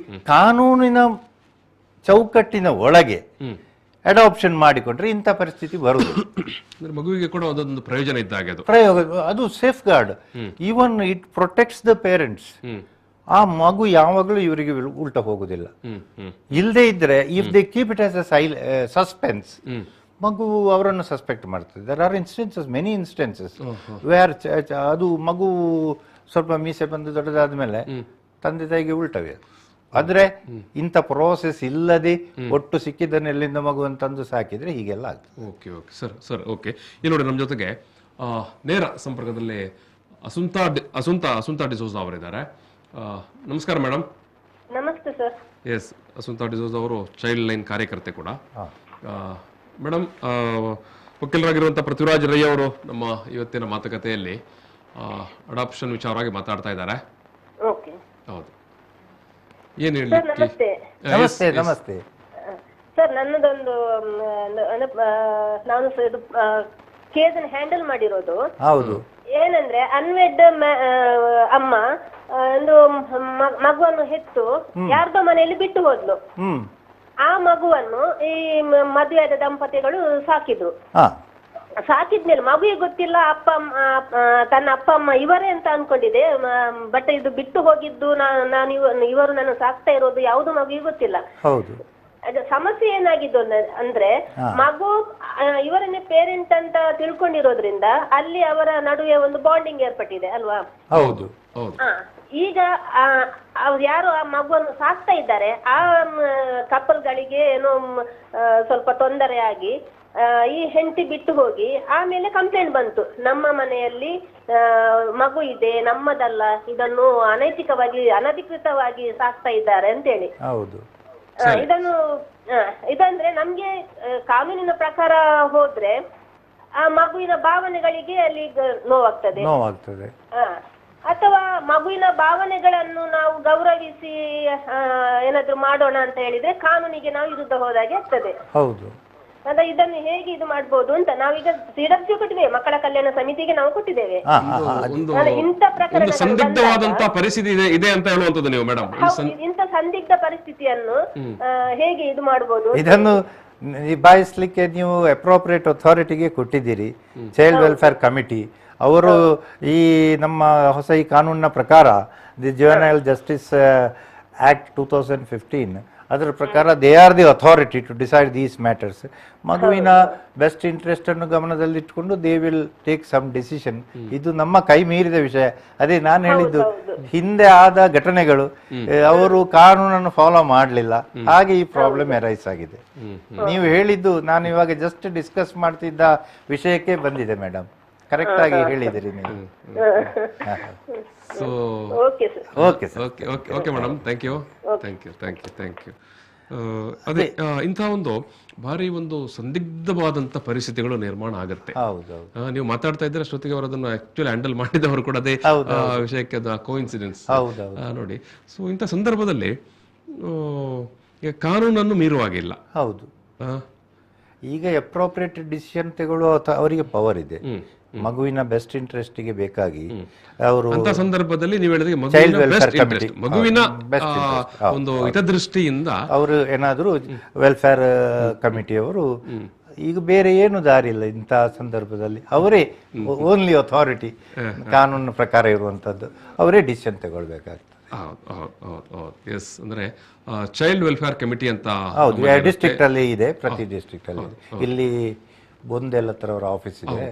ಕಾನೂನಿನ ಚೌಕಟ್ಟಿನ ಒಳಗೆ ಅಡಾಪ್ಷನ್ ಮಾಡಿಕೊಂಡ್ರೆ ಇಂಥ ಪರಿಸ್ಥಿತಿ ಬರುವುದು. ಮಗುವಿಗೆ ಕೂಡ ಅದೊಂದು ಪ್ರಯೋಜನ ಇದ್ದಾಗ ಅದು safeguard. Even it protects the parents. ಆ ಮಗು ಯಾವಾಗಲೂ ಇವರಿಗೆ ಉಲ್ಟ ಹೋಗುದಿಲ್ಲ. ಇಲ್ಲದೆ ಇದ್ರೆ if they keep it as a suspense, ಮಗು ಅವರನ್ನು ಸಸ್ಪೆಕ್ಟ್ ಮಾಡ್ತದೆ. There are instances, many instances where ಅದು ಮಗು ಸ್ವಲ್ಪ ಮೀಸೆ ಬಂದು ದೊಡ್ಡದಾದ್ಮೇಲೆ ತಂದೆ ತಾಯಿಗೆ ಉಲ್ಟವೇ. ಆದ್ರೆ ಇಂಥ ಪ್ರೋಸೆಸ್ ಇಲ್ಲದೆ ಒಟ್ಟು ಸಿಕ್ಕಿದ್ದನ್ನು ಎಲ್ಲಿಂದ ಮಗುವನ್ನು ತಂದು ಸಾಕಿದ್ರೆ ಹೀಗೆಲ್ಲ ಆಗ್ತದೆ. Okay okay sir sir okay. ಈ ನೋಡಿ, ನಮ್ಮ ಜೊತೆಗೆ ನೇರ ಸಂಪರ್ಕದಲ್ಲಿ ಅಸುಂತಾ ಡಿಸೋಜಾ ಅವರಿದ್ದಾರೆ. ನಮಸ್ಕಾರ ಮೇಡಮ್. ನಮಸ್ಕಾರ ಎಸ್, ಸುನೀತಾ ಡಿಸೋಜ ಅವರು ಚೈಲ್ಡ್ ಲೈನ್ ಕಾರ್ಯಕರ್ತೆ ಕೂಡ. ಮೇಡಮ್, ವಕೀಲರಾಗಿರುವಂಥ ಪೃಥ್ವಿರಾಜ್ ರೈ ಅವರು ನಮ್ಮ ಇವತ್ತಿನ ಮಾತುಕತೆಯಲ್ಲಿ ಅಡಾಪ್ಷನ್ ವಿಚಾರವಾಗಿ ಮಾತಾಡ್ತಾ ಇದ್ದಾರೆ. ಹೌದು, ಏನು ಹೇಳಲಿಕ್ಕೆ? ನಮಸ್ತೆ. ನಮಸ್ತೆ ಸರ್, ನನ್ನದೊಂದು ನಾನು ಇದು ಕೇಸನ್ನು ಹ್ಯಾಂಡಲ್ ಮಾಡಿರೋದು. ಹೌದು. ಏನಂದ್ರೆ ಅನ್ವೆಡ್ ಅಮ್ಮ ಒಂದು ಮಗುವನ್ನು ಹೆತ್ತು ಯಾರ್ದೋ ಮನೆಯಲ್ಲಿ ಬಿಟ್ಟು ಹೋದ್ಲು. ಆ ಮಗುವನ್ನು ಈ ಮದುವೆಯಾದ ದಂಪತಿಗಳು ಸಾಕಿದ್ರು. ಸಾಕಿದ್ಮೇಲೆ ಮಗುವಿಗೆ ಗೊತ್ತಿಲ್ಲ ತನ್ನ ಅಪ್ಪ ಅಮ್ಮ ಇವರೇ ಅಂತ ಅನ್ಕೊಂಡಿದೆ. ಬಟ್ ಇದು ಬಿಟ್ಟು ಹೋಗಿದ್ದು ನಾನು ಇವರು ನಾನು ಸಾಕ್ತಾ ಇರೋದು ಯಾವುದು ಮಗುವಿಗೆ ಗೊತ್ತಿಲ್ಲ. ಸಮಸ್ಯೆ ಏನಾಗಿದ್ದು ಅಂದ್ರೆ ಮಗು ಇವರನ್ನೇ ಪೇರೆಂಟ್ ಅಂತ ತಿಳ್ಕೊಂಡಿರೋದ್ರಿಂದ ಅಲ್ಲಿ ಅವರ ನಡುವೆ ಒಂದು ಬಾಂಡಿಂಗ್ ಏರ್ಪಟ್ಟಿದೆ ಅಲ್ವಾ? ಹೌದು. ಈಗ ಅವ್ರು ಯಾರು ಆ ಮಗುವನ್ನು ಸಾಕ್ತಾ ಇದ್ದಾರೆ ಆ ಕಪಲ್ಗಳಿಗೆ ಏನೋ ಸ್ವಲ್ಪ ತೊಂದರೆ ಆಗಿ ಈ ಹೆಂಡತಿ ಬಿಟ್ಟು ಹೋಗಿ ಆಮೇಲೆ ಕಂಪ್ಲೇಂಟ್ ಬಂತು, ನಮ್ಮ ಮನೆಯಲ್ಲಿ ಮಗು ಇದೆ, ನಮ್ಮದಲ್ಲ, ಇದನ್ನು ಅನೈತಿಕವಾಗಿ ಅನಧಿಕೃತವಾಗಿ ಸಾಕ್ತಾ ಇದ್ದಾರೆ ಅಂತೇಳಿ. ಹೌದು. ಇದಂದ್ರೆ ನಮ್ಗೆ ಕಾನೂನಿನ ಪ್ರಕಾರ ಹೋದ್ರೆ ಆ ಮಗುವಿನ ಭಾವನೆಗಳಿಗೆ ಅಲ್ಲಿ ನೋವಾಗ್ತದೆ. ಅಥವಾ ಮಗುವಿನ ಭಾವನೆಗಳನ್ನು ನಾವು ಗೌರವಿಸಿ ಏನಾದ್ರು ಮಾಡೋಣ ಅಂತ ಹೇಳಿದ್ರೆ ಕಾನೂನಿಗೆ ನಾವು ವಿರುದ್ಧ ಹೋದಾಗೆ ಆಗ್ತದೆ. ಹೌದು. ಅಂದ್ರೆ ಇದನ್ನು ಹೇಗೆ ಇದು ಮಾಡ್ಬೋದು ಅಂತ ನಾವೀಗ ಸಿಡಬ್ಸಿ ಕೊಟ್ಟಿದ್ದೇವೆ, ಮಕ್ಕಳ ಕಲ್ಯಾಣ ಸಮಿತಿಗೆ ನಾವು ಕೊಟ್ಟಿದ್ದೇವೆ. ಇಂಥ ಪ್ರಕರಣ ಸಂದಿಗ್ಧವಾದಂತಹ ಪರಿಸ್ಥಿತಿ ಇದೆ ಅಂತ ಹೇಳುವಂತದ್ದು ನೀವು ಮೇಡಮ್. ಇಂಥ ಸಂದಿಗ್ಧ ಪರಿಸ್ಥಿತಿಯನ್ನು ಹೇಗೆ ಇದು ಮಾಡ್ಬೋದು, ಇದನ್ನು ನಿಭಾಯಿಸ್ಲಿಕ್ಕೆ ನೀವು ಅಪ್ರೋಪ್ರಿಯೇಟ್ ಅಥಾರಿಟಿಗೆ ಕೊಟ್ಟಿದ್ದೀರಿ, ಚೈಲ್ಡ್ ವೆಲ್ಫೇರ್ ಕಮಿಟಿ. ಅವರು ಈ ನಮ್ಮ ಹೊಸ ಈ ಕಾನೂನಿನ ಪ್ರಕಾರ ದಿ ಜುವೆನೈಲ್ ಜಸ್ಟಿಸ್ ಆಕ್ಟ್ 2015 ಅದರ ಪ್ರಕಾರ they are the authority to decide these matters. ಮಗುವಿನ ಬೆಸ್ಟ್ ಇಂಟ್ರೆಸ್ಟ್ ಅನ್ನು ಗಮನದಲ್ಲಿಟ್ಕೊಂಡು they will take some decision. ಇದು ನಮ್ಮ ಕೈ ಮೀರಿದ ವಿಷಯ. ಅದೇ ನಾನು ಹೇಳಿದ್ದು, ಹಿಂದೆ ಆದ ಘಟನೆಗಳು ಅವರು ಕಾನೂನನ್ನು ಫಾಲೋ ಮಾಡಲಿಲ್ಲ, ಹಾಗೆ ಈ ಪ್ರಾಬ್ಲಮ್ ಅರೈಸ್ ಆಗಿದೆ. ನೀವು ಹೇಳಿದ್ದು ನಾನು ಇವಾಗ ಜಸ್ಟ್ ಡಿಸ್ಕಸ್ ಮಾಡ್ತಿದ್ದ ವಿಷಯಕ್ಕೆ ಬಂದಿದೆ ಮೇಡಮ್. ಕರೆಕ್ಟ್ ಆಗಿ ಹೇಳಿದಿರಿ ನೀವು. Okay madam, thank you. ಅದೇ ಇಂಥ ಒಂದು ಭಾರಿ ಒಂದು ಸಂದಿಗ್ಧವಾದಂತ ಪರಿಸ್ಥಿತಿಗಳು ನಿರ್ಮಾಣ ಆಗುತ್ತೆ. ನೀವು ಮಾತಾಡ್ತಾ ಇದ್ರೆ ಶ್ರುತಿಗೆ ಅವರು ಅದನ್ನು ಆಕ್ಚುಲಿ ಹ್ಯಾಂಡಲ್ ಮಾಡಿದವರು ಕೂಡ ಅದೇ ವಿಷಯಕ್ಕೆ ಕೋಇನ್ಸಿಡೆನ್ಸ್ ನೋಡಿ. ಸೊ ಇಂಥ ಸಂದರ್ಭದಲ್ಲಿ ಕಾನೂನನ್ನು ಮೀರುವಾಗಿಲ್ಲ. ಹೌದು. ಈಗ ಅಪ್ರೋಪ್ರಿಯೇಟ್ ಡಿಸಿಷನ್ ತಗೊಳ್ಳುವ ಅವರಿಗೆ ಪವರ್ ಇದೆ. ಮಗುವಿನ ಬೆಸ್ಟ್ ಇಂಟ್ರೆಸ್ಟ್ಗೆ ಬೇಕಾಗಿ ಅವರು ಸಂದರ್ಭದಲ್ಲಿ ನೀವು ಹೇಳಿದ್ರೆ ಮಗುವಿನ ಒಂದು ಹಿತದೃಷ್ಟಿಯಿಂದ ಅವರು ಏನಾದರೂ ವೆಲ್ಫೇರ್ ಕಮಿಟಿಯವರು ಈಗ ಬೇರೆ ಏನು ದಾರಿ ಇಲ್ಲ ಇಂಥ ಸಂದರ್ಭದಲ್ಲಿ. ಅವರೇ ಓನ್ಲಿ ಅಥಾರಿಟಿ, ಕಾನೂನು ಪ್ರಕಾರ ಇರುವಂತದ್ದು, ಅವರೇ ಡಿಸಿಷನ್ ತಗೊಳ್ಬೇಕಾಗ್ತದೆ. ಎಸ್, ಅಂದ್ರೆ ಚೈಲ್ಡ್ ವೆಲ್ಫೇರ್ ಕಮಿಟಿ ಅಂತ ಹೌದು, ಡಿಸ್ಟ್ರಿಕ್ಟ್ ಅಲ್ಲಿ ಇದೆ, ಪ್ರತಿ ಡಿಸ್ಟ್ರಿಕ್ಟ್ ಅಲ್ಲಿ. ಇಲ್ಲಿ ಬೊಂದೆಲ್ ಹತ್ರ ಅವರ ಆಫೀಸ್ ಇದೆ,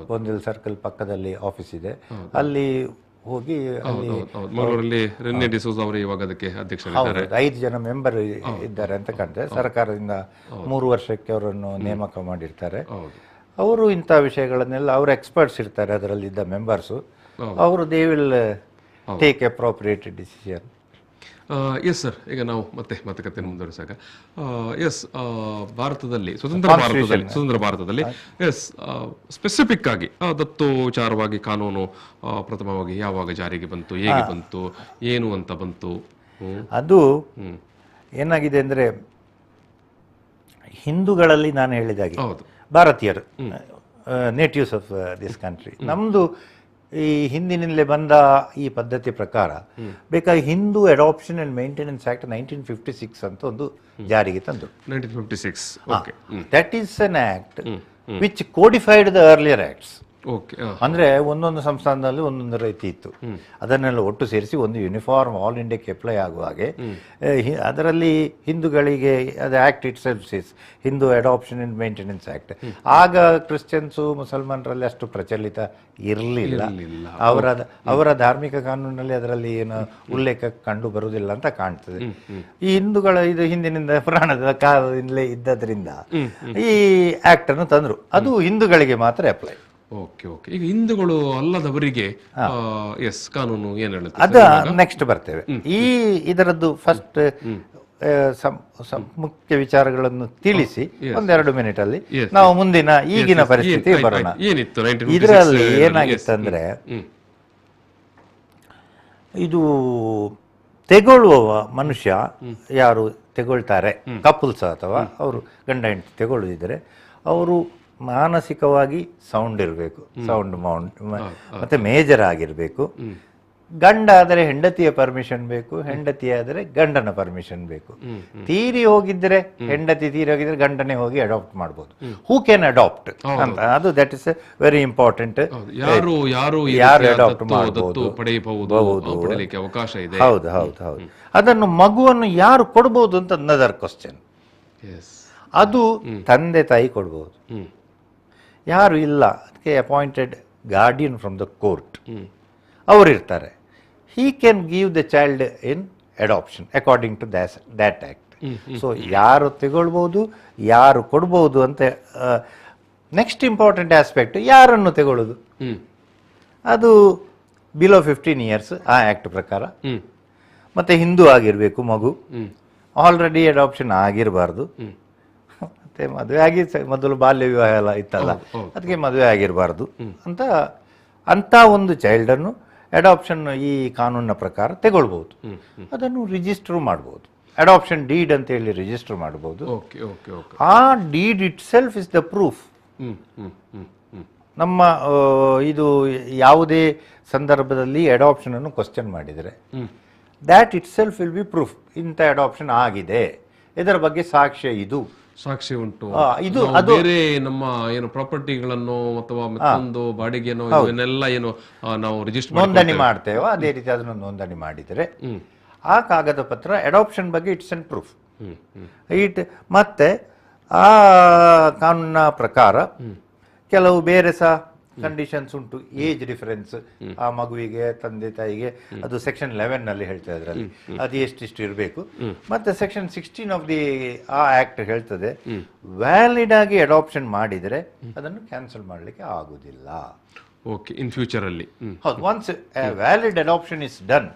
ಬೊಂದೆಲ್ ಸರ್ಕಲ್ ಪಕ್ಕದಲ್ಲಿ ಆಫೀಸ್ ಇದೆ. ಅಲ್ಲಿ ಹೋಗಿ ಮಂಗಳೂರಲ್ಲಿ ರೆನ್ನೆ ಡಿಸೋಜ ಅವರು ಇವಾಗ ಅದಕ್ಕೆ ಅಧ್ಯಕ್ಷರಿದ್ದಾರೆ. 5 ಜನ ಮೆಂಬರ್ ಇದ್ದಾರೆ ಅಂತ ಕಾಣ್ತದೆ. ಸರ್ಕಾರದಿಂದ 3 ವರ್ಷಕ್ಕೆ ಅವರನ್ನು ನೇಮಕ ಮಾಡಿರ್ತಾರೆ. ಅವರು ಇಂಥ ವಿಷಯಗಳನ್ನೆಲ್ಲ ಅವ್ರ ಎಕ್ಸ್ಪರ್ಟ್ಸ್ ಇರ್ತಾರೆ ಅದರಲ್ಲಿ ಇದ್ದ ಮೆಂಬರ್ಸು. ಅವರು they will take appropriate decision. Yes sir, ಈಗ ನಾವು ಮತ್ತೆ ಮಾತುಕತೆ ಮುಂದುವರಿಸಾಗ ಎಸ್, ಭಾರತದಲ್ಲಿ ಸ್ವತಂತ್ರ ಭಾರತದಲ್ಲಿ ಎಸ್ ಸ್ಪೆಸಿಫಿಕ್ ಆಗಿ ದತ್ತು ವಿಚಾರವಾಗಿ ಕಾನೂನು ಪ್ರಥಮವಾಗಿ ಯಾವಾಗ ಜಾರಿಗೆ ಬಂತು, ಹೇಗೆ ಬಂತು, ಏನು ಅಂತ ಬಂತು? ಅದು ಏನಾಗಿದೆ ಅಂದ್ರೆ, ಹಿಂದೂಗಳಲ್ಲಿ ನಾನು ಹೇಳಿದಾಗೆ ಭಾರತೀಯರು ನೇಟಿವ್ಸ್ ಆಫ್ ದಿಸ್ ಕಂಟ್ರಿ, ನಮ್ದು ಈ ಹಿಂದಿನಿಂದಲೇ ಬಂದ ಈ ಪದ್ಧತಿ ಪ್ರಕಾರ ಬೇಕಾಗಿ Hindu adoption and maintenance act 1956 ಅಂತ ಒಂದು ಜಾರಿಗೆ ತಂದರು. 1956. That is an act which codified the earlier acts. ಅಂದ್ರೆ ಒಂದೊಂದು ಸಂಸ್ಥಾನದಲ್ಲಿ ಒಂದೊಂದು ರೀತಿ ಇತ್ತು. ಅದನ್ನೆಲ್ಲ ಒಟ್ಟು ಸೇರಿಸಿ ಒಂದು ಯೂನಿಫಾರ್ಮ್ ಆಲ್ ಇಂಡಿಯಾಕ್ಕೆ ಅಪ್ಲೈ ಆಗುವ ಹಾಗೆ ಅದರಲ್ಲಿ ಹಿಂದೂಗಳಿಗೆ ಅದು act it self says Hindu adoption and maintenance act. ಆಗ ಕ್ರಿಶ್ಚಿಯನ್ಸು ಮುಸಲ್ಮಾನರಲ್ಲಿ ಅಷ್ಟು ಪ್ರಚಲಿತ ಇರಲಿಲ್ಲ. ಅವರ ಧಾರ್ಮಿಕ ಕಾನೂನಲ್ಲಿ ಅದರಲ್ಲಿ ಏನು ಉಲ್ಲೇಖ ಕಂಡು ಬರುವುದಿಲ್ಲ ಅಂತ ಕಾಣ್ತದೆ. ಈ ಹಿಂದೂಗಳ ಇದು ಹಿಂದಿನಿಂದ ಪುರಾಣದ ಕಾಲದಿಂದಲೇ ಇದ್ದದ್ರಿಂದ ಈ ಆಕ್ಟ್ ಅನ್ನು ತಂದ್ರು. ಅದು ಹಿಂದೂಗಳಿಗೆ ಮಾತ್ರ ಅಪ್ಲೈ. ಈಗ ಹಿಂದೂಗಳು ಅಲ್ಲದವರಿಗೆ ಎಸ್ ಕಾನೂನು ಏನು ಹೇಳುತ್ತೆ ಅದ ನೆಕ್ಸ್ಟ್ ಬರ್ತೇವೆ. ಇದರದ್ದು ಫಸ್ಟ್ ಮುಖ್ಯ ವಿಚಾರಗಳನ್ನು ತಿಳಿಸಿ yes, 1-2 ಮಿನಿಟಲ್ಲಿ Yes, ನಾವು ಮುಂದಿನ ಈಗಿನ ಪರಿಸ್ಥಿತಿ ಬರೋಣ. ಏನಿತ್ತು 1956 ಇದರಲ್ಲಿ ಏನಾಗಿತ್ತಂದ್ರೆ ಇದು ತೆಗೊಳ್ಳುವ ಮನುಷ್ಯ ಯಾರು ತೆಗೊಳ್ತಾರೆ, ಕಪಲ್ಸ್ ಅಥವಾ ಅವರು ಗಂಡ ಹೆಂಡತಿ ತೆಗೊಳ್ಳುದಿದ್ರೆ ಅವರು ಮಾನಸಿಕವಾಗಿ ಸೌಂಡ್ ಇರಬೇಕು, ಸೌಂಡ್ ಮೌಂಟ್ ಮತ್ತೆ ಮೇಜರ್ ಆಗಿರಬೇಕು. ಗಂಡ ಆದರೆ ಹೆಂಡತಿಯ ಪರ್ಮಿಷನ್ ಬೇಕು, ಹೆಂಡತಿ ಆದರೆ ಗಂಡನ ಪರ್ಮಿಷನ್ ಬೇಕು. ತೀರಿ ಹೋಗಿದ್ರೆ ಹೆಂಡತಿ ತೀರಿ ಹೋಗಿದ್ರೆ ಗಂಡನೇ ಹೋಗಿ ಅಡಾಪ್ಟ್ ಮಾಡ್ಬೋದು. ಹೂ ಕ್ಯಾನ್ ಅಡಾಪ್ಟ್ ಅಂತ, ಅದು ದಟ್ ಇಸ್ ವೆರಿ ಇಂಪಾರ್ಟೆಂಟ್. ಯಾರು ಅಡಾಪ್ಟ್ ಮಾಡಬಹುದು, ಅವಕಾಶ ಇದೆ. ಹೌದು ಹೌದು ಹೌದು. ಅದನ್ನು ಮಗುವನ್ನು ಯಾರು ಕೊಡ್ಬೋದು ಅಂತ ಅನದರ್ ಕ್ವಶನ್. ಅದು ತಂದೆ ತಾಯಿ ಕೊಡ್ಬೋದು. ಯಾರು ಇಲ್ಲ ಅದಕ್ಕೆ appointed guardian from the court ಅವರಿರ್ತಾರೆ. he can give the child in adoption according to that act. So ಯಾರು ತಗೊಳ್ಬೋದು, ಯಾರು ಕೊಡ್ಬೋದು ಅಂತ. ನೆಕ್ಸ್ಟ್ ಇಂಪಾರ್ಟೆಂಟ್ ಆಸ್ಪೆಕ್ಟ್ ಯಾರನ್ನು ತಗೊಳ್ಳೋದು, ಅದು ಬಿಲೋ 15 years ಆ ಆಕ್ಟ್ ಪ್ರಕಾರ. ಮತ್ತೆ ಹಿಂದೂ ಆಗಿರಬೇಕು ಮಗು, ಆಲ್ರೆಡಿ ಅಡಾಪ್ಷನ್ ಆಗಿರಬಾರ್ದು, ಮತ್ತೆ ಮದುವೆ ಆಗಿ ಮೊದಲು ಬಾಲ್ಯ ವಿವಾಹ ಎಲ್ಲ ಇತ್ತಲ್ಲ ಅದಕ್ಕೆ ಮದುವೆ ಆಗಿರಬಾರ್ದು ಅಂತ ಒಂದು ಚೈಲ್ಡನ್ನು ಅಡಾಪ್ಷನ್ ಈ ಕಾನೂನಿನ ಪ್ರಕಾರ ತಗೊಳ್ಬಹುದು. ಅದನ್ನು ರಿಜಿಸ್ಟರ್ ಮಾಡಬಹುದು, ಅಡಾಪ್ಷನ್ ಡೀಡ್ ಅಂತ ಹೇಳಿ ರಿಜಿಸ್ಟರ್ ಮಾಡಬಹುದು. ಆ deed it self is the proof. ನಮ್ಮ ಇದು ಯಾವುದೇ ಸಂದರ್ಭದಲ್ಲಿ ಅಡಾಪ್ಷನ್ ಅನ್ನು ಕ್ವಶನ್ ಮಾಡಿದರೆ that it self will be proof. ಇಂಥ ಅಡಾಪ್ಷನ್ ಆಗಿದೆ, ಇದರ ಬಗ್ಗೆ ಸಾಕ್ಷ್ಯ ಸಾಕ್ಷಿ ಉಂಟು. ಇದು ಬೇರೆ ನಮ್ಮ ಏನು ಪ್ರಾಪರ್ಟಿಗಳನ್ನು ಅಥವಾ ಮತ್ತೊಂದು ಬಾಡಿಗೆನೋ ಇವನ್ನೆಲ್ಲ ಏನು ನಾವು ರಿಜಿಸ್ಟರ್ ನೋಂದಣಿ ಮಾಡ್ತೇವೋ ಅದೇ ರೀತಿ ಅದನ್ನು ನೋಂದಣಿ ಮಾಡಿದರೆ ಆ ಕಾಗದ ಪತ್ರ ಅಡಾಪ್ಷನ್ ಬಗ್ಗೆ ಇಟ್ಸ್ ಅಂಡ್ ಪ್ರೂಫ್. ಮತ್ತೆ ಆ ಕಾನೂನಿನ ಪ್ರಕಾರ ಕೆಲವು ಬೇರೆ ಸಹ ಕಂಡೀಷನ್ಸ್ ಉಂಟು. ಏಜ್ ಡಿಫರೆನ್ಸ್ ಆ ಮಗುವಿಗೆ ತಂದೆ ತಾಯಿಗೆ ಅದು ಸೆಕ್ಷನ್ 11 ನಲ್ಲಿ ಹೇಳ್ತಾ ಇದ್ರಲ್ಲಿ ಅದು ಎಷ್ಟಿಷ್ಟು ಇರಬೇಕು. ಮತ್ತೆ ಸೆಕ್ಷನ್ 16 ಆಫ್ ದಿ ಆ ಆಕ್ಟ್ ಹೇಳ್ತದೆ ವ್ಯಾಲಿಡ್ ಆಗಿ ಅಡಾಪ್ಷನ್ ಮಾಡಿದರೆ ಅದನ್ನು ಕ್ಯಾನ್ಸಲ್ ಮಾಡಲಿಕ್ಕೆ ಆಗುದಿಲ್ಲ. ಓಕೆ, ಇನ್ ಫ್ಯೂಚರ್ ಅಲ್ಲಿ ಹೌದು. Once valid adoption is done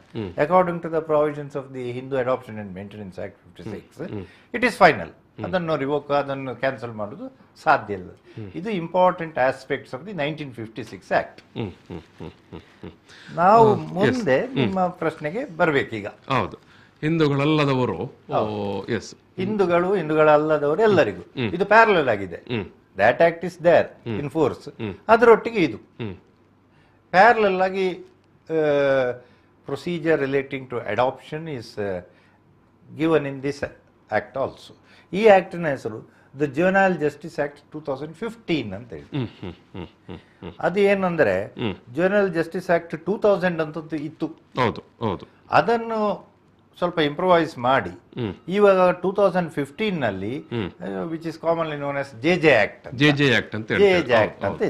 according to the provisions of the Hindu adoption and maintenance act 56, it is final. ಅದನ್ನು ರಿವೋಕ್, ಅದನ್ನು ಕ್ಯಾನ್ಸಲ್ ಮಾಡೋದು ಸಾಧ್ಯ ಇಲ್ಲ. ಇದು important aspects of the 1956 act. ನಾವು ಮುಂದೆ ನಿಮ್ಮ ಪ್ರಶ್ನೆಗೆ ಬರ್ಬೇಕೀಗ. ಹೌದು, ಹಿಂದೂಗಳಲ್ಲದವರು, ಹಿಂದೂಗಳಲ್ಲದವರು ಎಲ್ಲರಿಗೂ ಇದು ಪ್ಯಾರಲಲ್ ಆಗಿದೆ. That act is there in force. ಅದರೊಟ್ಟಿಗೆ ಇದು ಪ್ಯಾರಲಲ್ ಆಗಿ procedure relating to adoption is given in this act also. ಈ ಆಕ್ಟಿನ ಹೆಸರು ದ ಜುವೆನೈಲ್ ಜಸ್ಟಿಸ್ ಆಕ್ಟ್ 2015 ಅಂತ ಹೇಳಿ. ಅದು ಏನಂದ್ರೆ ಜುವೆನೈಲ್ ಜಸ್ಟಿಸ್ ಆಕ್ಟ್ 2000 ಅಂತ ಇತ್ತು. ಅದನ್ನು ಸ್ವಲ್ಪ ಇಂಪ್ರೊವೈಸ್ ಮಾಡಿ ಇವಾಗ 2015 ನಲ್ಲಿ which is commonly known as J act ಅಂತ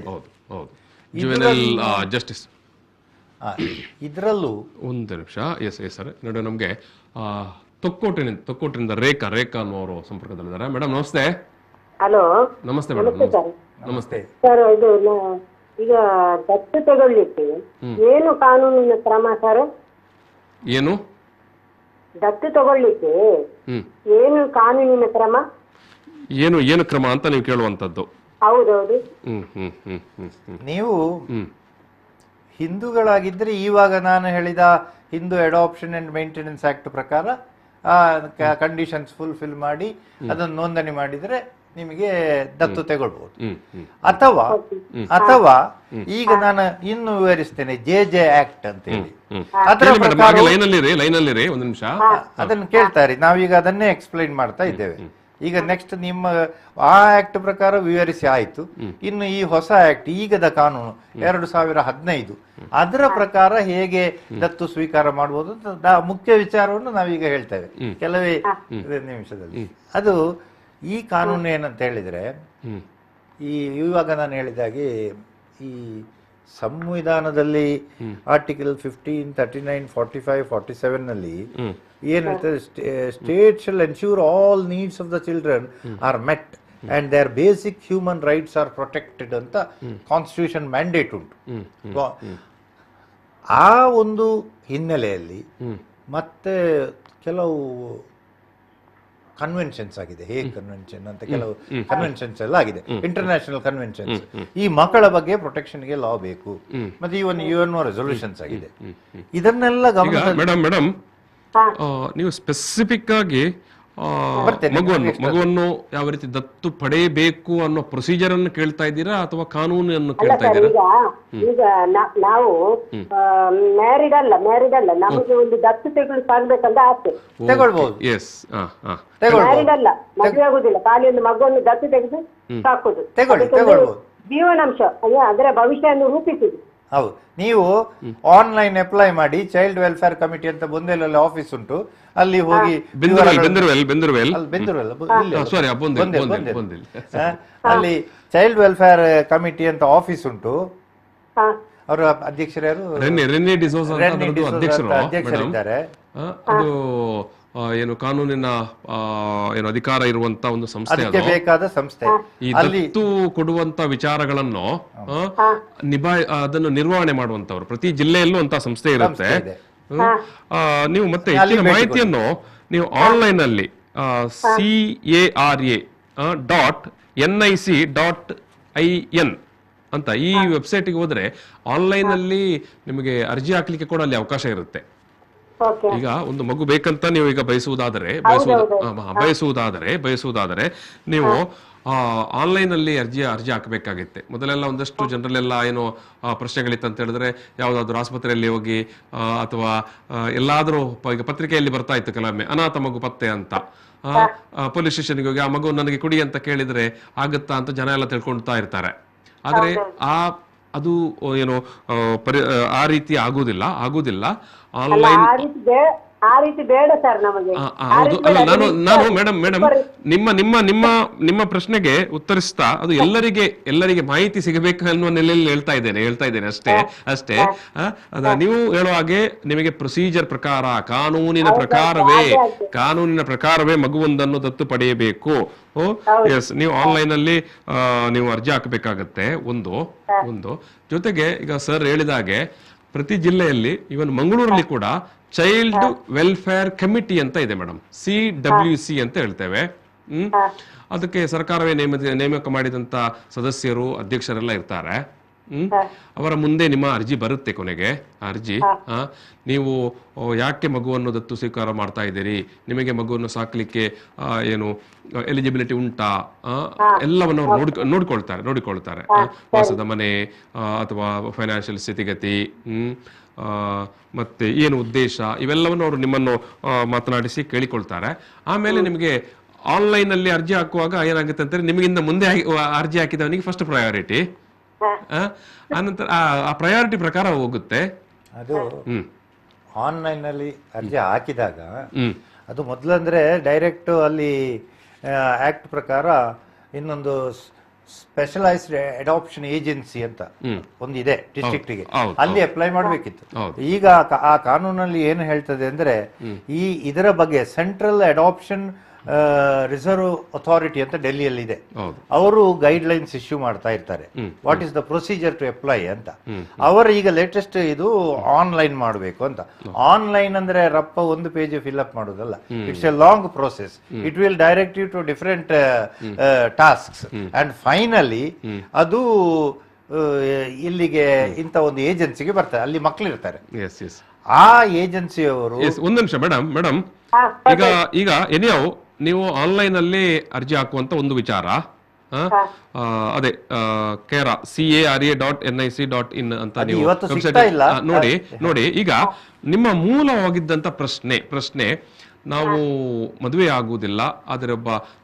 ಇದರಲ್ಲೂ ಒಂದು ನಿಮಿಷ. ಎಸ್ ಸರ್, ನೋಡಿ ನಮಗೆ ತೊಕ್ಕೋಟಿನಿಂದ ರೇಖಾ ಅನ್ನೋರು ಸಂಪರ್ಕದಲ್ಲಿದ್ದಾರೆ. ಮೇಡಮ್ ನಮಸ್ತೆ. ಹಲೋ, ನಮಸ್ತೆ ಮೇಡಮ್. ನಮಸ್ತೆ ಸರ್. ಇದು ಈಗ ದತ್ತು ತಗೊಳ್ಳಿಕ್ಕೆ ಏನು ಕಾನೂನಿನ ಕ್ರಮ ಸರ್? ಏನು ದತ್ತು ತಗೊಳ್ಳಿಕ್ಕೆ ಏನು ಕಾನೂನಿನ ಕ್ರಮ? ಏನು ಕ್ರಮ ಅಂತ ನೀವು ಕೇಳುವಂತದ್ದು? ಹೌದೌದು. ನೀವು ಹಿಂದೂಗಳಾಗಿದ್ರೆ ಇವಾಗ ನಾನು ಹೇಳಿದ Hindu adoption and maintenance act ಪ್ರಕಾರ ಕಂಡೀಷನ್ಸ್ ಫುಲ್ಫಿಲ್ ಮಾಡಿ ಅದನ್ನು ನೋಂದಣಿ ಮಾಡಿದ್ರೆ ನಿಮಗೆ ದತ್ತು ತಗೊಳ್ಬಹುದು. ಅಥವಾ ಈಗ ನಾನು ಇನ್ನು ವಿವರಿಸ್ತೇನೆ ಜೆ ಆಕ್ಟ್ ಅಂತ ಹೇಳಿ. ಅದರ ಪ್ರಕಾರ ಅದನ್ನು ಕೇಳ್ತಾರೆ, ನಾವೀಗ ಅದನ್ನೇ ಎಕ್ಸ್ಪ್ಲೈನ್ ಮಾಡ್ತಾ ಇದ್ದೇವೆ. ಈಗ ನೆಕ್ಸ್ಟ್ ನಿಮ್ಮ ಆ ಆಕ್ಟ್ ಪ್ರಕಾರ ವಿವರಿಸಿ ಆಯ್ತು. ಇನ್ನು ಈ ಹೊಸ ಆಕ್ಟ್ ಈಗದ ಕಾನೂನು 2015 ಅದರ ಪ್ರಕಾರ ಹೇಗೆ ದತ್ತು ಸ್ವೀಕಾರ ಮಾಡಬಹುದು ಅಂತ ಮುಖ್ಯ ವಿಚಾರವನ್ನು ನಾವೀಗ ಹೇಳ್ತೇವೆ ಕೆಲವೇ ನಿಮಿಷದಲ್ಲಿ. ಅದು ಈ ಕಾನೂನು ಏನಂತ ಹೇಳಿದ್ರೆ, ಇವಾಗ ನಾನು ಹೇಳಿದಾಗೆ ಈ ಸಂವಿಧಾನದಲ್ಲಿ ಆರ್ಟಿಕಲ್ 15, 39, 45, 47 ನಲ್ಲಿ ಏನಿರ್ತದೆ, state shall ensure all needs of the children are met and their basic human rights are protected ಅಂತ ಕಾನ್ಸ್ಟಿಟ್ಯೂಷನ್ ಮ್ಯಾಂಡೇಟ್ ಉಂಟು. ಆ ಒಂದು ಹಿನ್ನೆಲೆಯಲ್ಲಿ ಮತ್ತೆ ಕೆಲವು ಕನ್ವೆನ್ಷನ್ಸ್ ಆಗಿದೆ, ಹೇಗ್ ಕನ್ವೆನ್ಷನ್ ಅಂತ ಕೆಲವು ಕನ್ವೆನ್ಷನ್ಸ್ ಎಲ್ಲ ಆಗಿದೆ, ಇಂಟರ್ನ್ಯಾಷನಲ್ ಕನ್ವೆನ್ಷನ್ಸ್. ಈ ಮಕ್ಕಳ ಬಗ್ಗೆ ಪ್ರೊಟೆಕ್ಷನ್ಗೆ ಲಾ ಬೇಕು, ಮತ್ತೆ UN ರೆಸೊಲ್ಯೂಷನ್ಸ್ ಆಗಿದೆ. ಇದನ್ನೆಲ್ಲ ಮೇಡಮ್ ನೀವು ಸ್ಪೆಸಿಫಿಕ್ ಆಗಿ ಮಗುವನ್ನು ಯಾವ ರೀತಿ ದತ್ತು ಪಡೆಯಬೇಕು ಅನ್ನೋ ಪ್ರೊಸೀಜರ್ ಅನ್ನು ಕೇಳ್ತಾ ಇದ್ದೀರಾ ಅಥವಾ ಕಾನೂನನ್ನು ಕೇಳ್ತಾ ಇದ್ದೀರಾ? ಈಗ ನಾವು ಮ್ಯಾರಿಡ್ ಅಲ್ಲ, ನಮಗೆ ಒಂದು ದತ್ತು ತೆಗೆದುಕೊಳ್ಳಬೇಕಂತ ಆಸೆ. ತಗೊಳ್ಬಹುದು, ಮ್ಯಾರಿಡ್ ಅಲ್ಲ, ಮದುವೆ ಆಗುದಿಲ್ಲ, ಖಾಲಿ ಒಂದು ಮಗುವನ್ನು ದತ್ತು ತೆಗೆದು ಸಾಕುದು, ಜೀವನಾಂಶ ಅದರ ಭವಿಷ್ಯವನ್ನು ರೂಪಿಸುದು. ಹೌದು, ನೀವು ಆನ್ಲೈನ್ ಅಪ್ಲೈ ಮಾಡಿ, ಚೈಲ್ಡ್ ವೆಲ್ಫೇರ್ ಕಮಿಟಿ ಅಂತ ಬೊಂದೆಲಲ್ಲಿ ಆಫೀಸ್ ಉಂಟು, ಅಲ್ಲಿ ಹೋಗಿ ಅಲ್ಲಿ ಚೈಲ್ಡ್ ವೆಲ್ಫೇರ್ ಕಮಿಟಿ ಅಂತ ಆಫೀಸ್ ಉಂಟು. ಅವರ ಅಧ್ಯಕ್ಷರು ಯಾರು? ಅಧ್ಯಕ್ಷರಿದ್ದಾರೆ. ಅದು ಏನು ಕಾನೂನಿನ ಏನು ಅಧಿಕಾರ ಇರುವಂತ ಒಂದು ಸಂಸ್ಥೆ, ಬೇಕಾದ ಸಂಸ್ಥೆ. ಈ ದತ್ತು ಕೊಡುವಂತ ವಿಚಾರಗಳನ್ನು ಅದನ್ನು ನಿರ್ವಹಣೆ ಮಾಡುವಂತವ್ರು ಪ್ರತಿ ಜಿಲ್ಲೆಯಲ್ಲೂ ಅಂತ ಸಂಸ್ಥೆ ಇರುತ್ತೆ. ನೀವು ಮತ್ತೆ ಹೆಚ್ಚಿನ ಮಾಹಿತಿಯನ್ನು ನೀವು ಆನ್ಲೈನ್ ಅಲ್ಲಿ CARA.NIC.IN ಅಂತ ಈ ವೆಬ್ಸೈಟ್ಗೆ ಹೋದ್ರೆ ಆನ್ಲೈನ್ ಅಲ್ಲಿ ನಿಮಗೆ ಅರ್ಜಿ ಹಾಕ್ಲಿಕ್ಕೆ ಕೂಡ ಅಲ್ಲಿ ಅವಕಾಶ ಇರುತ್ತೆ. ಈಗ ಒಂದು ಮಗು ಬೇಕಂತ ನೀವು ಈಗ ಬಯಸುವುದಾದರೆ ನೀವು ಆನ್ಲೈನ್ ಅಲ್ಲಿ ಅರ್ಜಿ ಹಾಕಬೇಕಾಗಿತ್ತೆ. ಮೊದಲೆಲ್ಲ ಒಂದಷ್ಟು ಜನರಲ್ಲೆಲ್ಲ ಏನು ಪ್ರಶ್ನೆಗಳಿತ್ತು ಅಂತ ಹೇಳಿದ್ರೆ, ಯಾವ್ದಾದ್ರು ಆಸ್ಪತ್ರೆಯಲ್ಲಿ ಹೋಗಿ ಅಥವಾ ಎಲ್ಲಾದ್ರೂ ಈಗ ಪತ್ರಿಕೆಯಲ್ಲಿ ಬರ್ತಾ ಇತ್ತು ಕೆಲವೊಮ್ಮೆ ಅನಾಥ ಮಗು ಪತ್ತೆ ಅಂತ, ಪೊಲೀಸ್ ಸ್ಟೇಷನ್ಗೆ ಹೋಗಿ ಆ ಮಗು ನನಗೆ ಕೊಡಿ ಅಂತ ಕೇಳಿದ್ರೆ ಆಗುತ್ತಾ ಅಂತ ಜನ ಎಲ್ಲ ತಿಳ್ಕೊಳ್ತಾ ಇರ್ತಾರೆ. ಆದ್ರೆ ಅದು ಏನು ಆ ರೀತಿ ಆಗುದಿಲ್ಲ. ಆನ್ಲೈನ್ ಹೌದು. ಅಲ್ಲ, ನಾನು ಮೇಡಮ್ ನಿಮ್ಮ ಪ್ರಶ್ನೆಗೆ ಉತ್ತರಿಸ್ತಾ ಅದು ಎಲ್ಲರಿಗೆ ಮಾಹಿತಿ ಸಿಗಬೇಕು ಅನ್ನುವ ನೆಲೆಯಲ್ಲಿ ಹೇಳ್ತಾ ಇದ್ದೇನೆ ಅಷ್ಟೇ. ನೀವು ಹೇಳೋ ಹಾಗೆ ನಿಮಗೆ ಪ್ರೊಸೀಜರ್ ಪ್ರಕಾರ ಕಾನೂನಿನ ಪ್ರಕಾರವೇ ಮಗುವೊಂದನ್ನು ದತ್ತು ಪಡೆಯಬೇಕು. ಎಸ್, ನೀವು ಆನ್ಲೈನ್ ಅಲ್ಲಿ ನೀವು ಅರ್ಜಿ ಹಾಕಬೇಕಾಗತ್ತೆ. ಒಂದು ಜೊತೆಗೆ ಈಗ ಸರ್ ಹೇಳಿದಾಗೆ ಪ್ರತಿ ಜಿಲ್ಲೆಯಲ್ಲಿ ಇವನ್ ಮಂಗಳೂರಲ್ಲಿ ಕೂಡ ಚೈಲ್ಡ್ ವೆಲ್ಫೇರ್ ಕಮಿಟಿ ಅಂತ ಇದೆ ಮೇಡಮ್, CWC ಅಂತ ಹೇಳ್ತೇವೆ. ಅದಕ್ಕೆ ಸರ್ಕಾರವೇ ನೇಮಕ ಮಾಡಿದಂತ ಸದಸ್ಯರು, ಅಧ್ಯಕ್ಷರೆಲ್ಲ ಇರ್ತಾರೆ. ಅವರ ಮುಂದೆ ನಿಮ್ಮ ಅರ್ಜಿ ಬರುತ್ತೆ. ಕೊನೆಗೆ ಅರ್ಜಿ ನೀವು ಯಾಕೆ ಮಗುವನ್ನು ದತ್ತು ಸ್ವೀಕಾರ ಮಾಡ್ತಾ ಇದ್ದೀರಿ, ನಿಮಗೆ ಮಗುವನ್ನು ಸಾಕ್ಲಿಕ್ಕೆ ಏನು ಎಲಿಜಿಬಿಲಿಟಿ ಉಂಟಾ, ಎಲ್ಲವನ್ನು ನೋಡಿಕೊಳ್ತಾರೆ. ವಾಸದ ಮನೆ ಅಥವಾ ಫೈನಾನ್ಷಿಯಲ್ ಸ್ಥಿತಿಗತಿ, ಮತ್ತೆ ಏನು ಉದ್ದೇಶ, ಇವೆಲ್ಲವನ್ನು ಅವರು ನಿಮ್ಮನ್ನು ಮಾತನಾಡಿಸಿ ಕೇಳಿಕೊಳ್ತಾರೆ. ಆಮೇಲೆ ನಿಮಗೆ ಆನ್ಲೈನ್ ಅಲ್ಲಿ ಅರ್ಜಿ ಹಾಕುವಾಗ ಏನಾಗುತ್ತೆ ಅಂತ ನಿಮಗಿಂತ ಮುಂದೆ ಅರ್ಜಿ ಹಾಕಿದವನಿಗೆ ಫಸ್ಟ್ ಪ್ರಯಾರಿಟಿ, ಆನಂತರ ಆ ಪ್ರಯಾರಿಟಿ ಪ್ರಕಾರ ಹೋಗುತ್ತೆ. ಅದು ಆನ್ಲೈನ್ ಅಲ್ಲಿ ಅರ್ಜಿ ಹಾಕಿದಾಗ ಅದು ಮೊದಲಂದ್ರೆ ಡೈರೆಕ್ಟ್ ಅಲ್ಲಿ ಆಕ್ಟ್ ಪ್ರಕಾರ ಇನ್ನೊಂದು ಸ್ಪೆಷಲೈಸ್ಡ್ ಅಡಾಪ್ಷನ್ ಏಜೆನ್ಸಿ ಅಂತ ಒಂದಿದೆ ಡಿಸ್ಟ್ರಿಕ್ಟ್ಗೆ, ಅಲ್ಲಿ ಅಪ್ಲೈ ಮಾಡಬೇಕಿತ್ತು. ಈಗ ಆ ಕಾನೂನಲ್ಲಿ ಏನು ಹೇಳ್ತದೆ ಅಂದ್ರೆ ಇದರ ಬಗ್ಗೆ ಸೆಂಟ್ರಲ್ ಅಡಾಪ್ಷನ್ ರಿಸರ್ವ್ ಅಥಾರಿಟಿ ಅಂತ ಡೆಲ್ಲಿಯಲ್ಲಿ ಇದೆ, ಅವರು ಗೈಡ್ ಲೈನ್ಸ್ ಇಶ್ಯೂ ಮಾಡ್ತಾ ಇರ್ತಾರೆ. What is the procedure to apply ಅಂತ. ಅವರು ಈಗ ಲೇಟೆಸ್ಟ್ ಇದು ಆನ್ಲೈನ್ ಮಾಡಬೇಕು ಅಂತ. ಆನ್ಲೈನ್ ಅಂದ್ರೆ ರಪ್ಪ ಒಂದು ಪೇಜ್ ಫಿಲ್ ಅಪ್ ಮಾಡೋದಲ್ಲ, it's a long process. It will direct you to different tasks and finally ಅದು ಇಲ್ಲಿಗೆ ಒಂದು ಏಜೆನ್ಸಿಗೆ ಬರ್ತಾರೆ, ಅಲ್ಲಿ ಮಕ್ಕಳು ಇರ್ತಾರೆ. ಆ ಏಜೆನ್ಸಿಯವರು ಒಂದು ನಿಮಿಷ ಮೇಡಮ್ ಈಗ ಎನಿಯಾವ್ ನೀವು ಆನ್ಲೈನ್ ಅಲ್ಲಿ ಅರ್ಜಿ ಹಾಕುವಂತ ಒಂದು ವಿಚಾರ, ಅದೇ CARA.NIC.IN ಅಂತ ನೀವು ನೋಡಿ. ಈಗ ನಿಮ್ಮ ಮೂಲವಾಗಿದ್ದಂತ ಪ್ರಶ್ನೆ ನಾವು ಮದುವೆ ಆಗುವುದಿಲ್ಲ, ಆದರೆ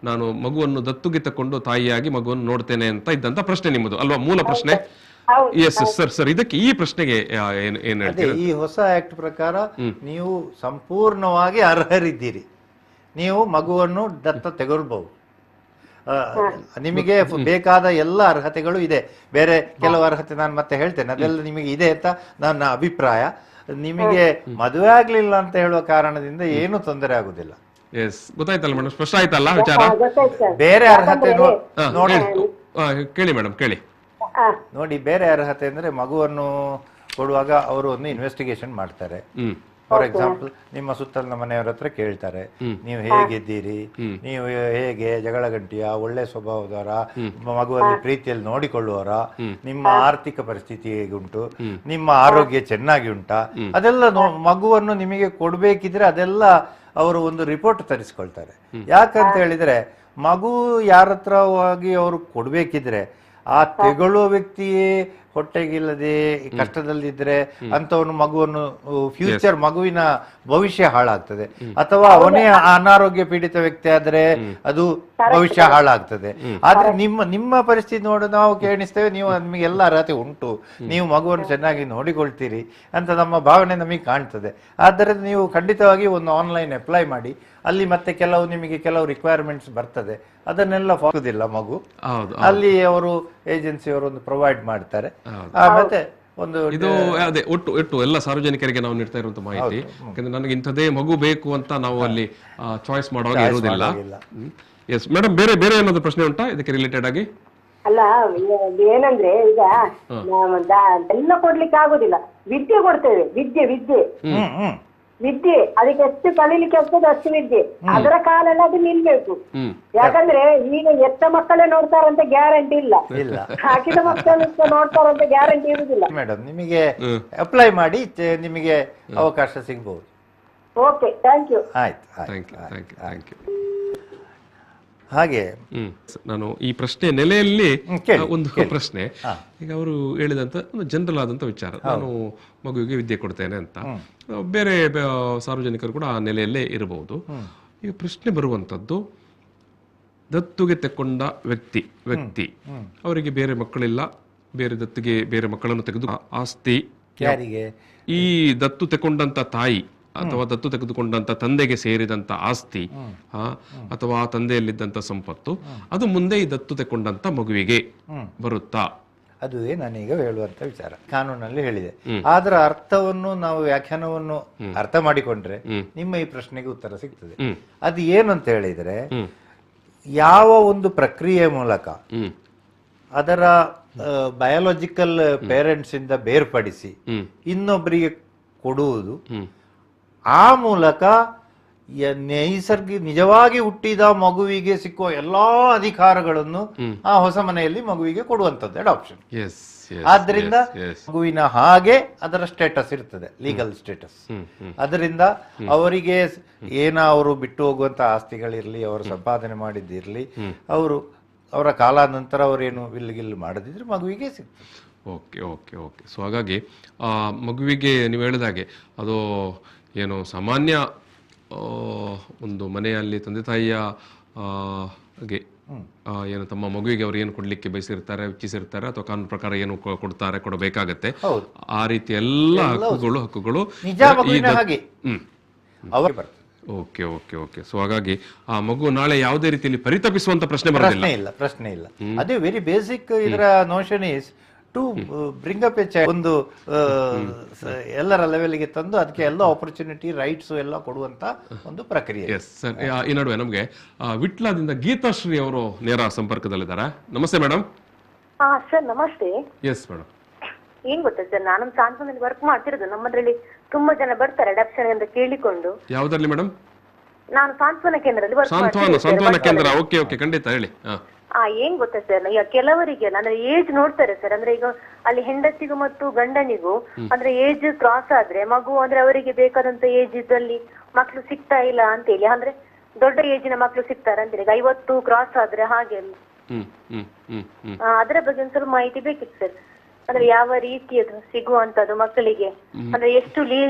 ನಾನು ಮಗುವನ್ನು ದತ್ತುಗೆ ತಕೊಂಡು ತಾಯಿಯಾಗಿ ಮಗುವನ್ನು ನೋಡ್ತೇನೆ ಅಂತ ಇದ್ದಂತ ಪ್ರಶ್ನೆ ನಿಮ್ಮದು ಅಲ್ವಾ, ಮೂಲ ಪ್ರಶ್ನೆ? ಎಸ್ ಸರ್, ಇದಕ್ಕೆ ಈ ಪ್ರಶ್ನೆಗೆ ಏನ್ ಹೇಳ್ತೀರಾ? ಈ ಹೊಸ ಆಕ್ಟ್ ಪ್ರಕಾರ ನೀವು ಸಂಪೂರ್ಣವಾಗಿ ಅರ್ಹರಿದ್ದೀರಿ, ನೀವು ಮಗುವನ್ನು ದತ್ತ ತೆಗೊಳ್ಬಹುದು. ನಿಮಗೆ ಬೇಕಾದ ಎಲ್ಲ ಅರ್ಹತೆಗಳು ಇದೆ. ಬೇರೆ ಕೆಲವು ಅರ್ಹತೆ ನಾನು ಮತ್ತೆ ಹೇಳ್ತೇನೆ, ಅದೆಲ್ಲ ನಿಮಗೆ ಇದೆ ಅಂತ ನನ್ನ ಅಭಿಪ್ರಾಯ. ನಿಮಗೆ ಮದುವೆ ಆಗ್ಲಿಲ್ಲ ಅಂತ ಹೇಳುವ ಕಾರಣದಿಂದ ಏನು ತೊಂದರೆ ಆಗುದಿಲ್ಲ. ಗೊತ್ತಾಯ್ತಲ್ಲ ಮೇಡಮ್, ಸ್ಪಷ್ಟ ಆಯ್ತಲ್ಲ ವಿಚಾರ? ಬೇರೆ ಅರ್ಹತೆ ನೋಡಿ, ಕೇಳಿ ಮೇಡಮ್ ಕೇಳಿ ನೋಡಿ. ಬೇರೆ ಅರ್ಹತೆ ಅಂದ್ರೆ ಮಗುವನ್ನು ಕೊಡುವಾಗ ಅವರು ಒಂದು ಇನ್ವೆಸ್ಟಿಗೇಷನ್ ಮಾಡ್ತಾರೆ, ಫಾರ್ ಎಕ್ಸಾಂಪಲ್ ನಿಮ್ಮ ಸುತ್ತಲಿನ ಮನೆಯವರ ಹತ್ರ ಕೇಳ್ತಾರೆ, ನೀವು ಹೇಗಿದ್ದೀರಿ, ನೀವು ಹೇಗೆ, ಜಗಳ ಗಂಟಿಯ, ಒಳ್ಳೆ ಸ್ವಭಾವದವರ, ಮಗುವಲ್ಲಿ ಪ್ರೀತಿಯಲ್ಲಿ ನೋಡಿಕೊಳ್ಳುವವರ, ನಿಮ್ಮ ಆರ್ಥಿಕ ಪರಿಸ್ಥಿತಿ ಹೇಗುಂಟು, ನಿಮ್ಮ ಆರೋಗ್ಯ ಚೆನ್ನಾಗಿ ಉಂಟಾ, ಅದೆಲ್ಲ ಮಗುವನ್ನು ನಿಮಗೆ ಕೊಡ್ಬೇಕಿದ್ರೆ ಅದೆಲ್ಲ ಅವರು ಒಂದು ರಿಪೋರ್ಟ್ ತರಿಸ್ಕೊಳ್ತಾರೆ. ಯಾಕಂತ ಹೇಳಿದ್ರೆ ಮಗು ಯಾರ ಹತ್ರ ಹೋಗಿ ಅವರು ಕೊಡ್ಬೇಕಿದ್ರೆ ಆ ತೆಗೊಳ್ಳುವ ವ್ಯಕ್ತಿಯೇ ಹೊಟ್ಟೆಗಿಲ್ಲದೆ ಕಷ್ಟದಲ್ಲಿದ್ರೆ ಅಂತವನು ಮಗುವನ್ನು ಫ್ಯೂಚರ್ ಮಗುವಿನ ಭವಿಷ್ಯ ಹಾಳಾಗ್ತದೆ. ಅಥವಾ ಅವನೇ ಅನಾರೋಗ್ಯ ಪೀಡಿತ ವ್ಯಕ್ತಿ ಆದ್ರೆ ಅದು ಭವಿಷ್ಯ ಹಾಳಾಗ್ತದೆ. ಆದ್ರೆ ನಿಮ್ಮ ಪರಿಸ್ಥಿತಿ ನೋಡಿ ನಾವು ಕೇಳಿಸ್ತೇವೆ, ನೀವು ನಿಮಗೆ ಎಲ್ಲ ಅರ್ಹತೆ ಉಂಟು, ನೀವು ಮಗುವನ್ನು ಚೆನ್ನಾಗಿ ನೋಡಿಕೊಳ್ತೀರಿ ಅಂತ ನಮ್ಮ ಭಾವನೆ ನಮಗೆ ಕಾಣ್ತದೆ. ಆದ್ದರಿಂದ ನೀವು ಖಂಡಿತವಾಗಿ ಒಂದು ಆನ್ಲೈನ್ ಅಪ್ಲೈ ಮಾಡಿ. ಅಲ್ಲಿ ಮತ್ತೆ ನಿಮಗೆ ಕೆಲವು ರಿಕ್ವೈರ್ಮೆಂಟ್ಸ್ ಬರ್ತದೆ, ಅದನ್ನೆಲ್ಲ ಫಾಲೋದಿಲ್ಲ ಮಗು, ಅಲ್ಲಿ ಅವರು ಏಜೆನ್ಸಿಯವರು ಒಂದು ಪ್ರೊವೈಡ್ ಮಾಡ್ತಾರೆ. ಮತ್ತೆ ಒಂದು ಇದು ಅದೇ ಒಟ್ಟು ಎಲ್ಲ ಸಾರ್ವಜನಿಕರಿಗೆ ನಾವು ನೀಡ್ತಾ ಇರುವಂತ ಮಾಹಿತಿ. ಯಾಕಂದ್ರೆ ನನಗೆ ಇಂಥದೇ ಮಗು ಬೇಕು ಅಂತ ನಾವು ಅಲ್ಲಿ ಚಾಯ್ಸ್ ಮಾಡುವಾಗ ಇರುವುದಿಲ್ಲ. ಎಸ್ ಮೇಡಮ್, ಬೇರೆ ಏನಾದ್ರು ಪ್ರಶ್ನೆ ಉಂಟಾ ಇದಕ್ಕೆ ರಿಲೇಟೆಡ್ ಆಗಿ? ಅಲ್ಲ, ಏನಂದ್ರೆ ಈಗ ಎಲ್ಲ ಕೊಡ್ಲಿಕ್ಕೆ ಆಗುದಿಲ್ಲ, ವಿದ್ಯೆ ಕೊಡ್ತೇವೆ, ವಿದ್ಯೆ ಅದಕ್ಕೆ ಎಷ್ಟು ಕಲೀಲಿಕ್ಕೆ ಆಗ್ತದೆ ಅಷ್ಟು ವಿದ್ಯೆ, ಅದರ ಕಾಲೆಲ್ಲ ಅದು ನಿಲ್ಬೇಕು. ಯಾಕಂದ್ರೆ ಈಗ ಎತ್ತ ಮಕ್ಕಳೇ ನೋಡ್ತಾರಂತ ಗ್ಯಾರಂಟಿ ಇಲ್ಲ, ಹಾಕಿದ ಮಕ್ಕಳು ನೋಡ್ತಾರಂತ ಗ್ಯಾರಂಟಿ ಇರುದಿಲ್ಲ. ಮೇಡಮ್, ನಿಮಗೆ ಅಪ್ಲೈ ಮಾಡಿ, ನಿಮಗೆ ಅವಕಾಶ ಸಿಗಬಹುದು. Okay, thank you. ಆಯ್ತು. ಹಾಗೆ ನಾನು ಈ ಪ್ರಶ್ನೆ ನೆಲೆಯಲ್ಲಿ ಒಂದು ಪ್ರಶ್ನೆ, ಈಗ ಅವರು ಹೇಳಿದಂತ ಒಂದು ಜನರಲ್ ಆದಂತ ವಿಚಾರ, ನಾನು ಮಗುವಿಗೆ ವಿದ್ಯೆ ಕೊಡ್ತೇನೆ ಅಂತ, ಬೇರೆ ಸಾರ್ವಜನಿಕರು ಕೂಡ ಆ ನೆಲೆಯಲ್ಲೇ ಇರಬಹುದು. ಈಗ ಪ್ರಶ್ನೆ ಬರುವಂತದ್ದು, ದತ್ತುಗೆ ತೆಕ್ಕೊಂಡ ವ್ಯಕ್ತಿ ಅವರಿಗೆ ಬೇರೆ ಮಕ್ಕಳಿಲ್ಲ, ಬೇರೆ ಮಕ್ಕಳನ್ನು ತೆಗೆದು ಆಸ್ತಿ ಯಾರಿಗೆ, ಈ ದತ್ತು ತೆಕೊಂಡಂತ ತಾಯಿ ಅಥವಾ ದತ್ತು ತೆಗೆದುಕೊಂಡಂತ ತಂದೆಗೆ ಸೇರಿದಂತ ಆಸ್ತಿ ಅಥವಾ ಆ ತಂದೆಯಲ್ಲಿದ್ದಂತ ಸಂಪತ್ತು ಅದು ಮುಂದೆ ಈ ದತ್ತು ತೆಕೊಂಡಂತ ಮಗುವಿಗೆ ಬರುತ್ತಾ? ಅದುವೇ ನಾನೀಗ ಹೇಳುವಂತ ವಿಚಾರ. ಕಾನೂನಲ್ಲಿ ಹೇಳಿದೆ, ಅದರ ಅರ್ಥವನ್ನು ನಾವು ವ್ಯಾಖ್ಯಾನವನ್ನು ಅರ್ಥ ಮಾಡಿಕೊಂಡ್ರೆ ನಿಮ್ಮ ಈ ಪ್ರಶ್ನೆಗೆ ಉತ್ತರ ಸಿಗ್ತದೆ. ಅದು ಏನು ಅಂತ ಹೇಳಿದ್ರೆ, ಯಾವ ಒಂದು ಪ್ರಕ್ರಿಯೆ ಮೂಲಕ ಅದರ ಬಯಾಲಜಿಕಲ್ ಪೇರೆಂಟ್ಸ್ ಇಂದ ಬೇರ್ಪಡಿಸಿ ಇನ್ನೊಬ್ಬರಿಗೆ ಕೊಡುವುದು, ಆ ಮೂಲಕ ನಿಜವಾಗಿ ಹುಟ್ಟಿದ ಮಗುವಿಗೆ ಸಿಕ್ಕುವ ಎಲ್ಲಾ ಅಧಿಕಾರಗಳನ್ನು ಆ ಹೊಸ ಮನೆಯಲ್ಲಿ ಮಗುವಿಗೆ ಕೊಡುವಂಥದ್ದು ಅಡಾಪ್ಷನ್. ಆದ್ರಿಂದ ಮಗುವಿನ ಹಾಗೆ ಅದರ ಸ್ಟೇಟಸ್ ಇರ್ತದೆ, ಲೀಗಲ್ ಸ್ಟೇಟಸ್. ಅದರಿಂದ ಅವರಿಗೆ ಅವರು ಬಿಟ್ಟು ಹೋಗುವಂತ ಆಸ್ತಿಗಳಿರ್ಲಿ, ಅವರು ಸಂಪಾದನೆ ಮಾಡಿದ್ದಿರ್ಲಿ, ಅವರ ಕಾಲಾನಂತರ ಅವರೇನು ವಿಲ್ಗಿಲ್ ಮಾಡದಿದ್ರೆ ಮಗುವಿಗೆ ಸಿಗ್ತದೆ. ಓಕೆ. ಸೊ ಹಾಗಾಗಿ ಮಗುವಿಗೆ ನೀವು ಹೇಳಿದಾಗೆ ಅದು ಏನು ಸಾಮಾನ್ಯ ಒಂದು ಮನೆಯಲ್ಲಿ ತಂದೆ ತಾಯಿಯ ಏನು ತಮ್ಮ ಮಗುವಿಗೆ ಅವರು ಏನು ಕೊಡ್ಲಿಕ್ಕೆ ಬಯಸಿರ್ತಾರೆ, ಇಚ್ಛಿಸಿರ್ತಾರೆ, ಅಥವಾ ಕಾನೂನು ಪ್ರಕಾರ ಏನು ಕೊಡಬೇಕಾಗತ್ತೆ, ಆ ರೀತಿ ಎಲ್ಲ ಹಕ್ಕುಗಳು ಓಕೆ. ಸೊ ಹಾಗಾಗಿ ಆ ಮಗು ನಾಳೆ ಯಾವುದೇ ರೀತಿಯಲ್ಲಿ ಪರಿತಪಿಸುವಂತ ಪ್ರಶ್ನೆ ಇಲ್ಲ. ಅದೇ ವೆರಿ ಬೇಸಿಕ್ ಇದರ notion is to bring up ಒಂದು ಎಲ್ಲರ ಲೆವೆಲ್ಗೆ ತಂದು ಅದಕ್ಕೆ ಎಲ್ಲ ಆಪರ್ಚುನಿಟಿ, ರೈಟ್ಸ್ ಎಲ್ಲ ಕೊಡುವಂತ ಒಂದು ಪ್ರಕ್ರಿಯೆ. ಈ ನಡುವೆ ನಮಗೆ ವಿಟ್ಲಾದಿಂದ ಗೀತಾಶ್ರೀ ಅವರು ನೇರ ಸಂಪರ್ಕದಲ್ಲಿದ್ದಾರೆ. ನಮಸ್ತೆ ಮೇಡಮ್. ಸರ್ ನಮಸ್ತೆ. Yes madam. ಏನ್ ಗೊತ್ತಾ ಸರ್, ನಾನು ಸಾಂತ್ವನದಲ್ಲಿ ವರ್ಕ್ ಮಾಡ್ತಿರೋದು. ನಮ್ಮದ್ರಲ್ಲಿ ತುಂಬಾ ಜನ ಬರ್ತಾರೆ ಅಡಾಪ್ಷನ್ ಅಂತ ಕೇಳಿಕೊಂಡು. ಯಾವ್ದ್ರಲ್ಲಿ ಮೇಡಮ್? ನಾನು ಸಾಂತ್ವನ ಕೇಂದ್ರದಲ್ಲಿ ವರ್ಕ್ ಸಾಂತ್ವನ ಕೇಂದ್ರ. ಓಕೆ, ಖಂಡಿತ ಹೇಳಿ. ಏನ್ ಗೊತ್ತಾ ಸರ್, ಈಗ ಕೆಲವರಿಗೆಲ್ಲ ಅಂದ್ರೆ ಏಜ್ ನೋಡ್ತಾರೆ ಸರ್. ಅಂದ್ರೆ ಈಗ ಅಲ್ಲಿ ಹೆಂಡತಿಗೂ ಮತ್ತು ಗಂಡನಿಗೂ ಅಂದ್ರೆ ಏಜ್ ಕ್ರಾಸ್ ಆದ್ರೆ ಮಗು ಅಂದ್ರೆ ಅವರಿಗೆ ಬೇಕಾದಂತ ಏಜ್ ಇದ್ದಲ್ಲಿ ಮಕ್ಳು ಸಿಗ್ತಾ ಇಲ್ಲ ಅಂತೇಳಿ, ಅಂದ್ರೆ ದೊಡ್ಡ ಏಜಿನ ಮಕ್ಳು ಸಿಗ್ತಾರೆ ಅಂತೇಳಿ 50 ಕ್ರಾಸ್ ಆದ್ರೆ ಹಾಗೆ ಅದರ ಬಗ್ಗೆ ಒಂದ್ ಸ್ವಲ್ಪ ಮಾಹಿತಿ ಬೇಕಿತ್ತು ಸರ್. ಅಂದ್ರೆ ಯಾವ ರೀತಿಯದು ಸಿಗುವಂತದ್ದು ಮಕ್ಕಳಿಗೆ, ಅಂದ್ರೆ ಎಷ್ಟು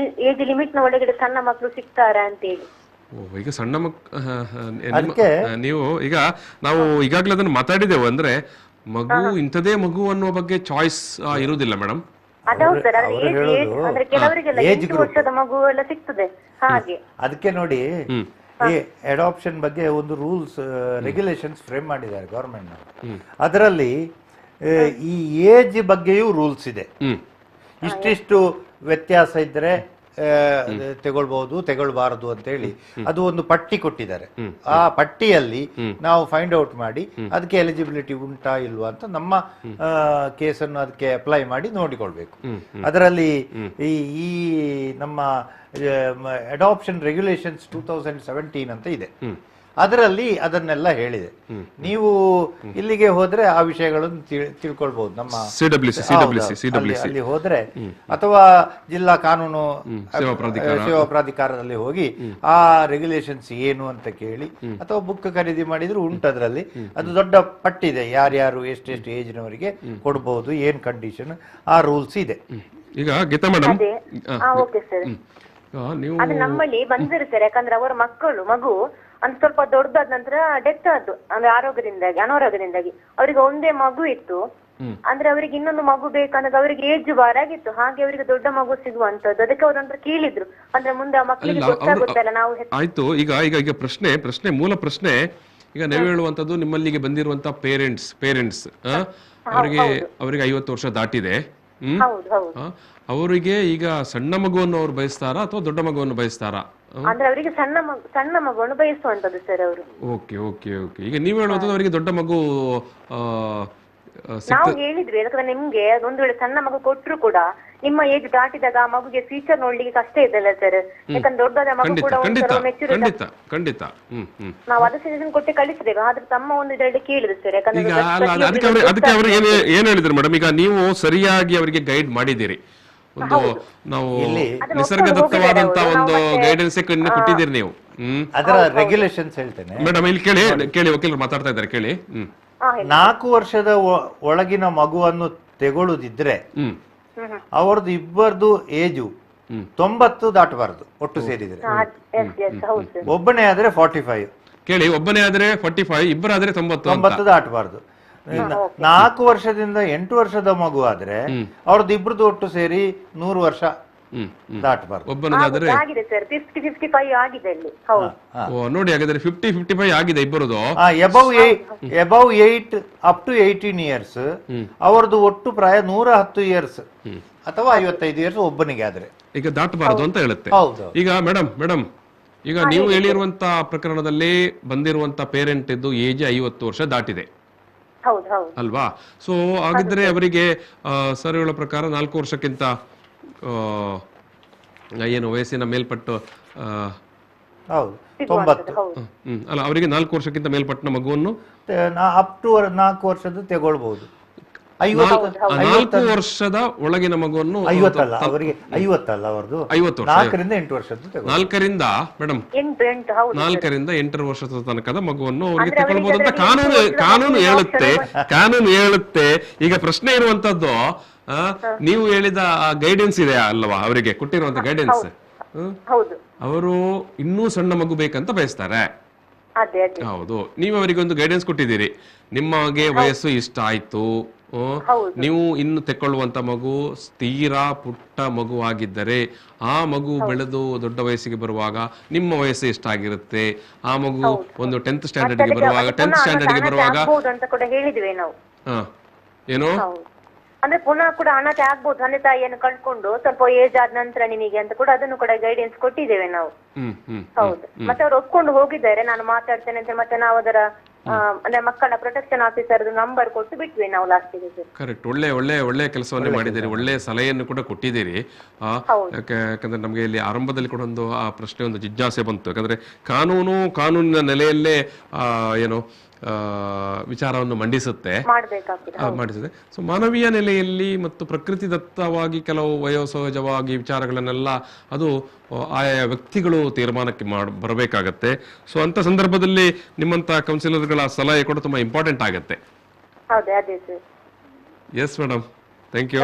ಏಜ್ ಲಿಮಿಟ್ ನ ಒಳಗಡೆ ಸಣ್ಣ ಮಕ್ಳು ಸಿಗ್ತಾರ ಅಂತೇಳಿ. ಈಗ ಸಣ್ಣ ನೀವು ಈಗ ನಾವು ಈಗಾಗಲೇ ಅದನ್ನು ಮಾತಾಡಿದೆವು, ಅಂದ್ರೆ ಮಗು ಇಂಥದೇ ಮಗು ಅನ್ನೋ ಬಗ್ಗೆ ಚಾಯ್ಸ್ ಇರುವುದಿಲ್ಲ ಮೇಡಮ್. ಅದಕ್ಕೆ ನೋಡಿ, ಈ ಅಡಾಪ್ಷನ್ ಬಗ್ಗೆ ಒಂದು ರೂಲ್ಸ್ ರೆಗ್ಯುಲೇಷನ್ಸ್ ಫ್ರೇಮ್ ಮಾಡಿದ್ದಾರೆ ಗವರ್ಮೆಂಟ್. ಅದರಲ್ಲಿ ಈ ಏಜ್ ಬಗ್ಗೆಯೂ ರೂಲ್ಸ್ ಇದೆ. ಇಷ್ಟಿಷ್ಟು ವ್ಯತ್ಯಾಸ ಇದ್ರೆ ತಗೊಳ್ಬಹುದು ತಗೊಳ್ಬಾರದು ಅಂತ ಹೇಳಿ ಅದು ಒಂದು ಪಟ್ಟಿ ಕೊಟ್ಟಿದ್ದಾರೆ. ಆ ಪಟ್ಟಿಯಲ್ಲಿ ನಾವು ಫೈಂಡ್ ಔಟ್ ಮಾಡಿ ಅದಕ್ಕೆ ಎಲಿಜಿಬಿಲಿಟಿ ಉಂಟಾ ಇಲ್ವಾ ಅಂತ ನಮ್ಮ ಕೇಸನ್ನು ಅದಕ್ಕೆ ಅಪ್ಲೈ ಮಾಡಿ ನೋಡಿಕೊಳ್ಬೇಕು. ಅದರಲ್ಲಿ ಈ ನಮ್ಮ ಅಡಾಪ್ಷನ್ ರೆಗ್ಯುಲೇಷನ್ಸ್ 2017 ಅಂತ ಇದೆ, ಅದರಲ್ಲಿ ಅದನ್ನೆಲ್ಲ ಹೇಳಿದೆ. ನೀವು ಇಲ್ಲಿಗೆ ಹೋದ್ರೆ ಆ ವಿಷಯಗಳನ್ನು ತಿಳ್ಕೊಳ್ಬಹುದು. ನಮ್ಮ ಅಲ್ಲಿ ಹೋದ್ರೆ ಅಥವಾ ಜಿಲ್ಲಾ ಕಾನೂನು ಸೇವಾ ಪ್ರಾಧಿಕಾರದಲ್ಲಿ ಹೋಗಿ ಆ ರೆಗ್ಯುಲೇಷನ್ಸ್ ಏನು ಅಂತ ಕೇಳಿ ಅಥವಾ ಬುಕ್ ಖರೀದಿ ಮಾಡಿದ್ರು ಉಂಟು. ಅದರಲ್ಲಿ ಅದು ದೊಡ್ಡ ಪಟ್ಟಿದೆ, ಯಾರ್ಯಾರು ಎಷ್ಟೆಷ್ಟು ಏಜ್ನವರಿಗೆ ಕೊಡ್ಬಹುದು, ಏನ್ ಕಂಡೀಷನ್, ಆ ರೂಲ್ಸ್ ಇದೆ. ಈಗ ಗೀತಾ ಮೇಡಮ್, ಅದು ನಮ್ಮಲ್ಲಿ ಬಂದಿರ್ತಾರೆ. ಯಾಕಂದ್ರೆ ಅವರ ಮಗು ಅಂದ್ರೆ ಸ್ವಲ್ಪ ದೊಡ್ಡದಾದ ನಂತರ ಡೆತ್ ಆದ್ದು, ಅಂದ್ರೆ ಅನಾರೋಗ್ಯದಿಂದಾಗಿ ಅವರಿಗೆ ಒಂದೇ ಮಗು ಇತ್ತು. ಅಂದ್ರೆ ಅವರಿಗೆ ಇನ್ನೊಂದು ಮಗು ಬೇಕಂದಾಗ ಅವರಿಗೆ ಏಜ್ ಬಾರ್ ಆಗಿತ್ತು, ಹಾಗೆ ಅವರಿಗೆ ದೊಡ್ಡ ಮಗು ಸಿಗುವಂತದ್ದು. ಅದಕ್ಕೆ ಅವ್ರ ಕೇಳಿದ್ರು, ಅಂದ್ರೆ ಮುಂದೆ ಆ ಮಕ್ಕಳಿಗೆ ಗೊತ್ತಾಗುತ್ತಲ್ಲ ನಾವು. ಆಯ್ತು, ಈಗ ಪ್ರಶ್ನೆ ಮೂಲ ಪ್ರಶ್ನೆ ಈಗ ನೀವು ಹೇಳುವಂತದ್ದು ನಿಮ್ಮಲ್ಲಿಗೆ ಬಂದಿರುವಂತ ಪೇರೆಂಟ್ಸ್ ಅವರಿಗೆ 50 ವರ್ಷ ದಾಟಿದೆ. ಅವರಿಗೆ ಈಗ ಸಣ್ಣ ಮಗುವನ್ನು ಅವ್ರು ಬಯಸ್ತಾರಾ ಅಥವಾ ದೊಡ್ಡ ಮಗುವನ್ನು ಬಯಸ್ತಾರಾ? ಅಂದ್ರೆ ಅವರಿಗೆ ಸಣ್ಣ ಮಗುವನ್ನು ಬಯಸುವಂತದ್ದು ಸರ್ ಅವರು. Okay okay okay. ಈಗ ನೀವು ಹೇಳುವಂತದ್ದು ಅವರಿಗೆ ದೊಡ್ಡ ಮಗು ನಾವು ಹೇಳಿದ್ವಿ. ಯಾಕಂದ್ರೆ ನಿಮ್ಗೆ ಒಂದು ವೇಳೆ ಸಣ್ಣ ಮಗು ಕೊಟ್ಟರು ಕೂಡ ನಿಮ್ಮ ಏಜ್ ದಾಟಿದಾಗ ಆ ಮಗುಗೆ ಫ್ಯೂಚರ್ ನೋಡ್ಲಿಕ್ಕೆ ಕಷ್ಟ ಇದೆಲ್ಲ ಸರ್. ಯಾಕಂದ್ರೆ ದೊಡ್ಡದ ಮಗು ಕೂಡ ಖಂಡಿತ ನಾವು ಅದ ಸಜೆಷನ್ ಕೊಟ್ಟು ಕಳಿಸಿದ್ದೇವೆ. ಆದ್ರೆ ತಮ್ಮ ಒಂದು ಇದರಲ್ಲಿ ಕೇಳಿದ್ರು ಸರ್. ಅದಕ್ಕೆ ಅವರು ಏನ್ ಹೇಳಿದ್ರು ಮೇಡಮ್? ಈಗ ನೀವು ಸರಿಯಾಗಿ ಅವರಿಗೆ ಗೈಡ್ ಮಾಡಿದ್ದೀರಿ, ಒಂದು ನಾವು ನಿಸರ್ಗದತ್ತವಾದಂತ ಒಂದು ಗೈಡೆನ್ಸ್ ಕೊಟ್ಟಿದ್ದೀರಿ ನೀವು. ಅದರ ರೆಗ್ಯುಲೇಷನ್ಸ್ ಹೇಳ್ತೇನೆ ಮೇಡಮ್, ಇಲ್ಲಿ ಕೇಳಿ ವಕೀಲರು ಮಾತಾಡ್ತಾ ಇದ್ದಾರೆ, ಕೇಳಿ. 4 ವರ್ಷದ ಒಳಗಿನ ಮಗುವನ್ನು ತೆಗೊಳ್ಳುದಿದ್ರೆ ಅವರದ್ದು ಇಬ್ಬರದು ಏಜು 90 ದಾಟಬಾರದು ಒಟ್ಟು ಸೇರಿದ್ರೆ. ಒಬ್ಬನೇ ಆದ್ರೆ 45. ಕೇಳಿ, ಒಬ್ಬನೇ ಆದ್ರೆ 45, ಇಬ್ಬರಾದ್ರೆ 90 ದಾಟಬಾರದು. 4 ವರ್ಷದಿಂದ 8 ವರ್ಷದ ಮಗು ಆದ್ರೆ ಅವ್ರದ್ದು ಇಬ್ರದ್ದು ಒಟ್ಟು ಸೇರಿ 100 ವರ್ಷ ದಾಟಬಾರದು. ಒಬ್ಬನದಾದ್ರೆ ನೋಡಿ, ಹಾಗಾದ್ರೆ 50-55 ಆಗಿದೆ ಇಬ್ಬರದು. ಎಬವ್ 8 ಅಪ್ ಟು 18 ಇಯರ್ಸ್ ಅವರದ್ದು ಒಟ್ಟು ಪ್ರಾಯ 110 ಇಯರ್ಸ್ ಅಥವಾ 55 ಇಯರ್ಸ್ ಒಬ್ಬನಿಗೆ ಆದ್ರೆ ಈಗ ದಾಟಬಾರದು ಅಂತ ಹೇಳುತ್ತೆ. ಈಗ ಮೇಡಮ್ ಈಗ ನೀವು ಹೇಳಿರುವಂತ ಪ್ರಕರಣದಲ್ಲಿ ಬಂದಿರುವಂತ ಪೇರೆಂಟ್ ಇದ್ದು ಏಜ್ 50 ವರ್ಷ ದಾಟಿದೆ ಅಲ್ವಾ? ಸೊ ಹಾಗಿದ್ರೆ ಅವರಿಗೆ ಸರ್ ಹೇಳೋ ಪ್ರಕಾರ 4 ವರ್ಷಕ್ಕಿಂತ ಏನು ವಯಸ್ಸಿನ ಮೇಲ್ಪಟ್ಟು ಅಲ್ಲ, ಅವರಿಗೆ 4 ವರ್ಷಕ್ಕಿಂತ ಮೇಲ್ಪಟ್ಟಿನ ಮಗುವನ್ನು ಅಪ್ ಟು 4 ವರ್ಷದ ತಗೊಳ್ಬಹುದು. 4 ವರ್ಷದ ಒಳಗಿನ ಮಗುವನ್ನು 50 ಅಲ್ಲ, ಅವರಿಗೆ 50 ಅಲ್ಲ, ಅವರದು 50 ವರ್ಷ, 4ರಿಂದ 8 ವರ್ಷದ್ದು. 4ರಿಂದ ಮೇಡಮ್ 4ರಿಂದ 8 ವರ್ಷದ ತನಕದ ಮಗುವನ್ನು ಅವರಿಗೆ ತಗೊಳ್ಬಹುದು ಅಂತ ಕಾನೂನು ಹೇಳುತ್ತೆ. ಈಗ ಪ್ರಶ್ನೆ ಇರುವಂತದ್ದು, ನೀವು ಹೇಳಿದ ಗೈಡೆನ್ಸ್ ಇದೆ ಅಲ್ವಾ, ಅವರಿಗೆ ಕೊಟ್ಟಿರುವಂತ ಗೈಡೆನ್ಸ್, ಅವರು ಇನ್ನೂ ಸಣ್ಣ ಮಗು ಬೇಕಂತ ಬಯಸ್ತಾರೆ. ಹೌದು, ನೀವು ಅವರಿಗೆ ಒಂದು ಗೈಡೆನ್ಸ್ ಕೊಟ್ಟಿದ್ದೀರಿ, ನಿಮಗೆ ವಯಸ್ಸು ಇಷ್ಟ ಆಯ್ತು, ನೀವು ಇನ್ನು ತೆಕ್ಕೊಳ್ಳುವಂತ ಮಗು ತೀರಾ ಪುಟ್ಟ ಮಗು ಆಗಿದ್ದರೆ ಆ ಮಗು ಬೆಳೆದು ದೊಡ್ಡ ವಯಸ್ಸಿಗೆ ಬರುವಾಗ ನಿಮ್ಮ ವಯಸ್ಸು ಎಷ್ಟಾಗಿರುತ್ತೆ, ಆ ಮಗು ಒಂದು 10th ಸ್ಟ್ಯಾಂಡರ್ಡ್ಗೆ ಬರುವಾಗ ಏನು ಅಂದ್ರೆ ಪುನಃ ಕೂಡ ಅನಾಥೆ ಆಗ್ಬೋದು, ತಂದೆ ತಾಯಿಯನ್ನು ಕಳ್ಕೊಂಡು ಸ್ವಲ್ಪ ಏಜ್ ಆದ ನಂತರ ನಿಮಗೆ ಅಂತ ಕೂಡ ಅದನ್ನು ಕೂಡ ಗೈಡೆನ್ಸ್ ಕೊಟ್ಟಿದ್ದೇವೆ ನಾವು. ಹೌದು, ಮತ್ತೆ ಅವ್ರು ಒಪ್ಕೊಂಡು ಹೋಗಿದ್ದಾರೆ, ನಾನು ಮಾತಾಡ್ತೇನೆ ಅಂತ. ಮತ್ತೆ ನಾವು ಅದರ ಅಂದ್ರೆ ಮಕ್ಕಳ ಪ್ರೊಟೆಕ್ಷನ್ ಆಫೀಸರ್ ನಂಬರ್ ಕೊಟ್ಟು ಬಿಟ್ವಿ ನಾವು ಲಾಸ್ಟಿಗೆ. ಕರೆಕ್ಟ್, ಒಳ್ಳೆ ಕೆಲಸವನ್ನೇ ಮಾಡಿದ್ದೀರಿ, ಒಳ್ಳೆ ಸಲಹೆಯನ್ನು ಕೂಡ ಕೊಟ್ಟಿದ್ದೀರಿ. ಯಾಕಂದ್ರೆ ನಮಗೆ ಇಲ್ಲಿ ಆರಂಭದಲ್ಲಿ ಕೂಡ ಒಂದು ಆ ಪ್ರಶ್ನೆ, ಒಂದು ಜಿಜ್ಞಾಸೆ ಬಂತು. ಯಾಕಂದ್ರೆ ಕಾನೂನಿನ ನೆಲೆಯಲ್ಲೇ ಏನು ವಿಚಾರವನ್ನು ಮಂಡಿಸುತ್ತೆ. ಸೊ ಮಾನವೀಯ ನೆಲೆಯಲ್ಲಿ ಮತ್ತು ಪ್ರಕೃತಿ ದತ್ತವಾಗಿ ಕೆಲವು ವಯೋಸಹಜವಾಗಿ ವಿಚಾರಗಳನ್ನೆಲ್ಲ ಅದು ಆಯಾ ವ್ಯಕ್ತಿಗಳು ತೀರ್ಮಾನಕ್ಕೆ ಬರಬೇಕಾಗತ್ತೆ. ಸೊ ಅಂತ ಸಂದರ್ಭದಲ್ಲಿ ನಿಮ್ಮಂತ ಕೌನ್ಸಿಲರ್ಗಳ ಸಲಹೆ ಕೂಡ ತುಂಬಾ ಇಂಪಾರ್ಟೆಂಟ್ ಆಗುತ್ತೆ. Yes madam, thank you.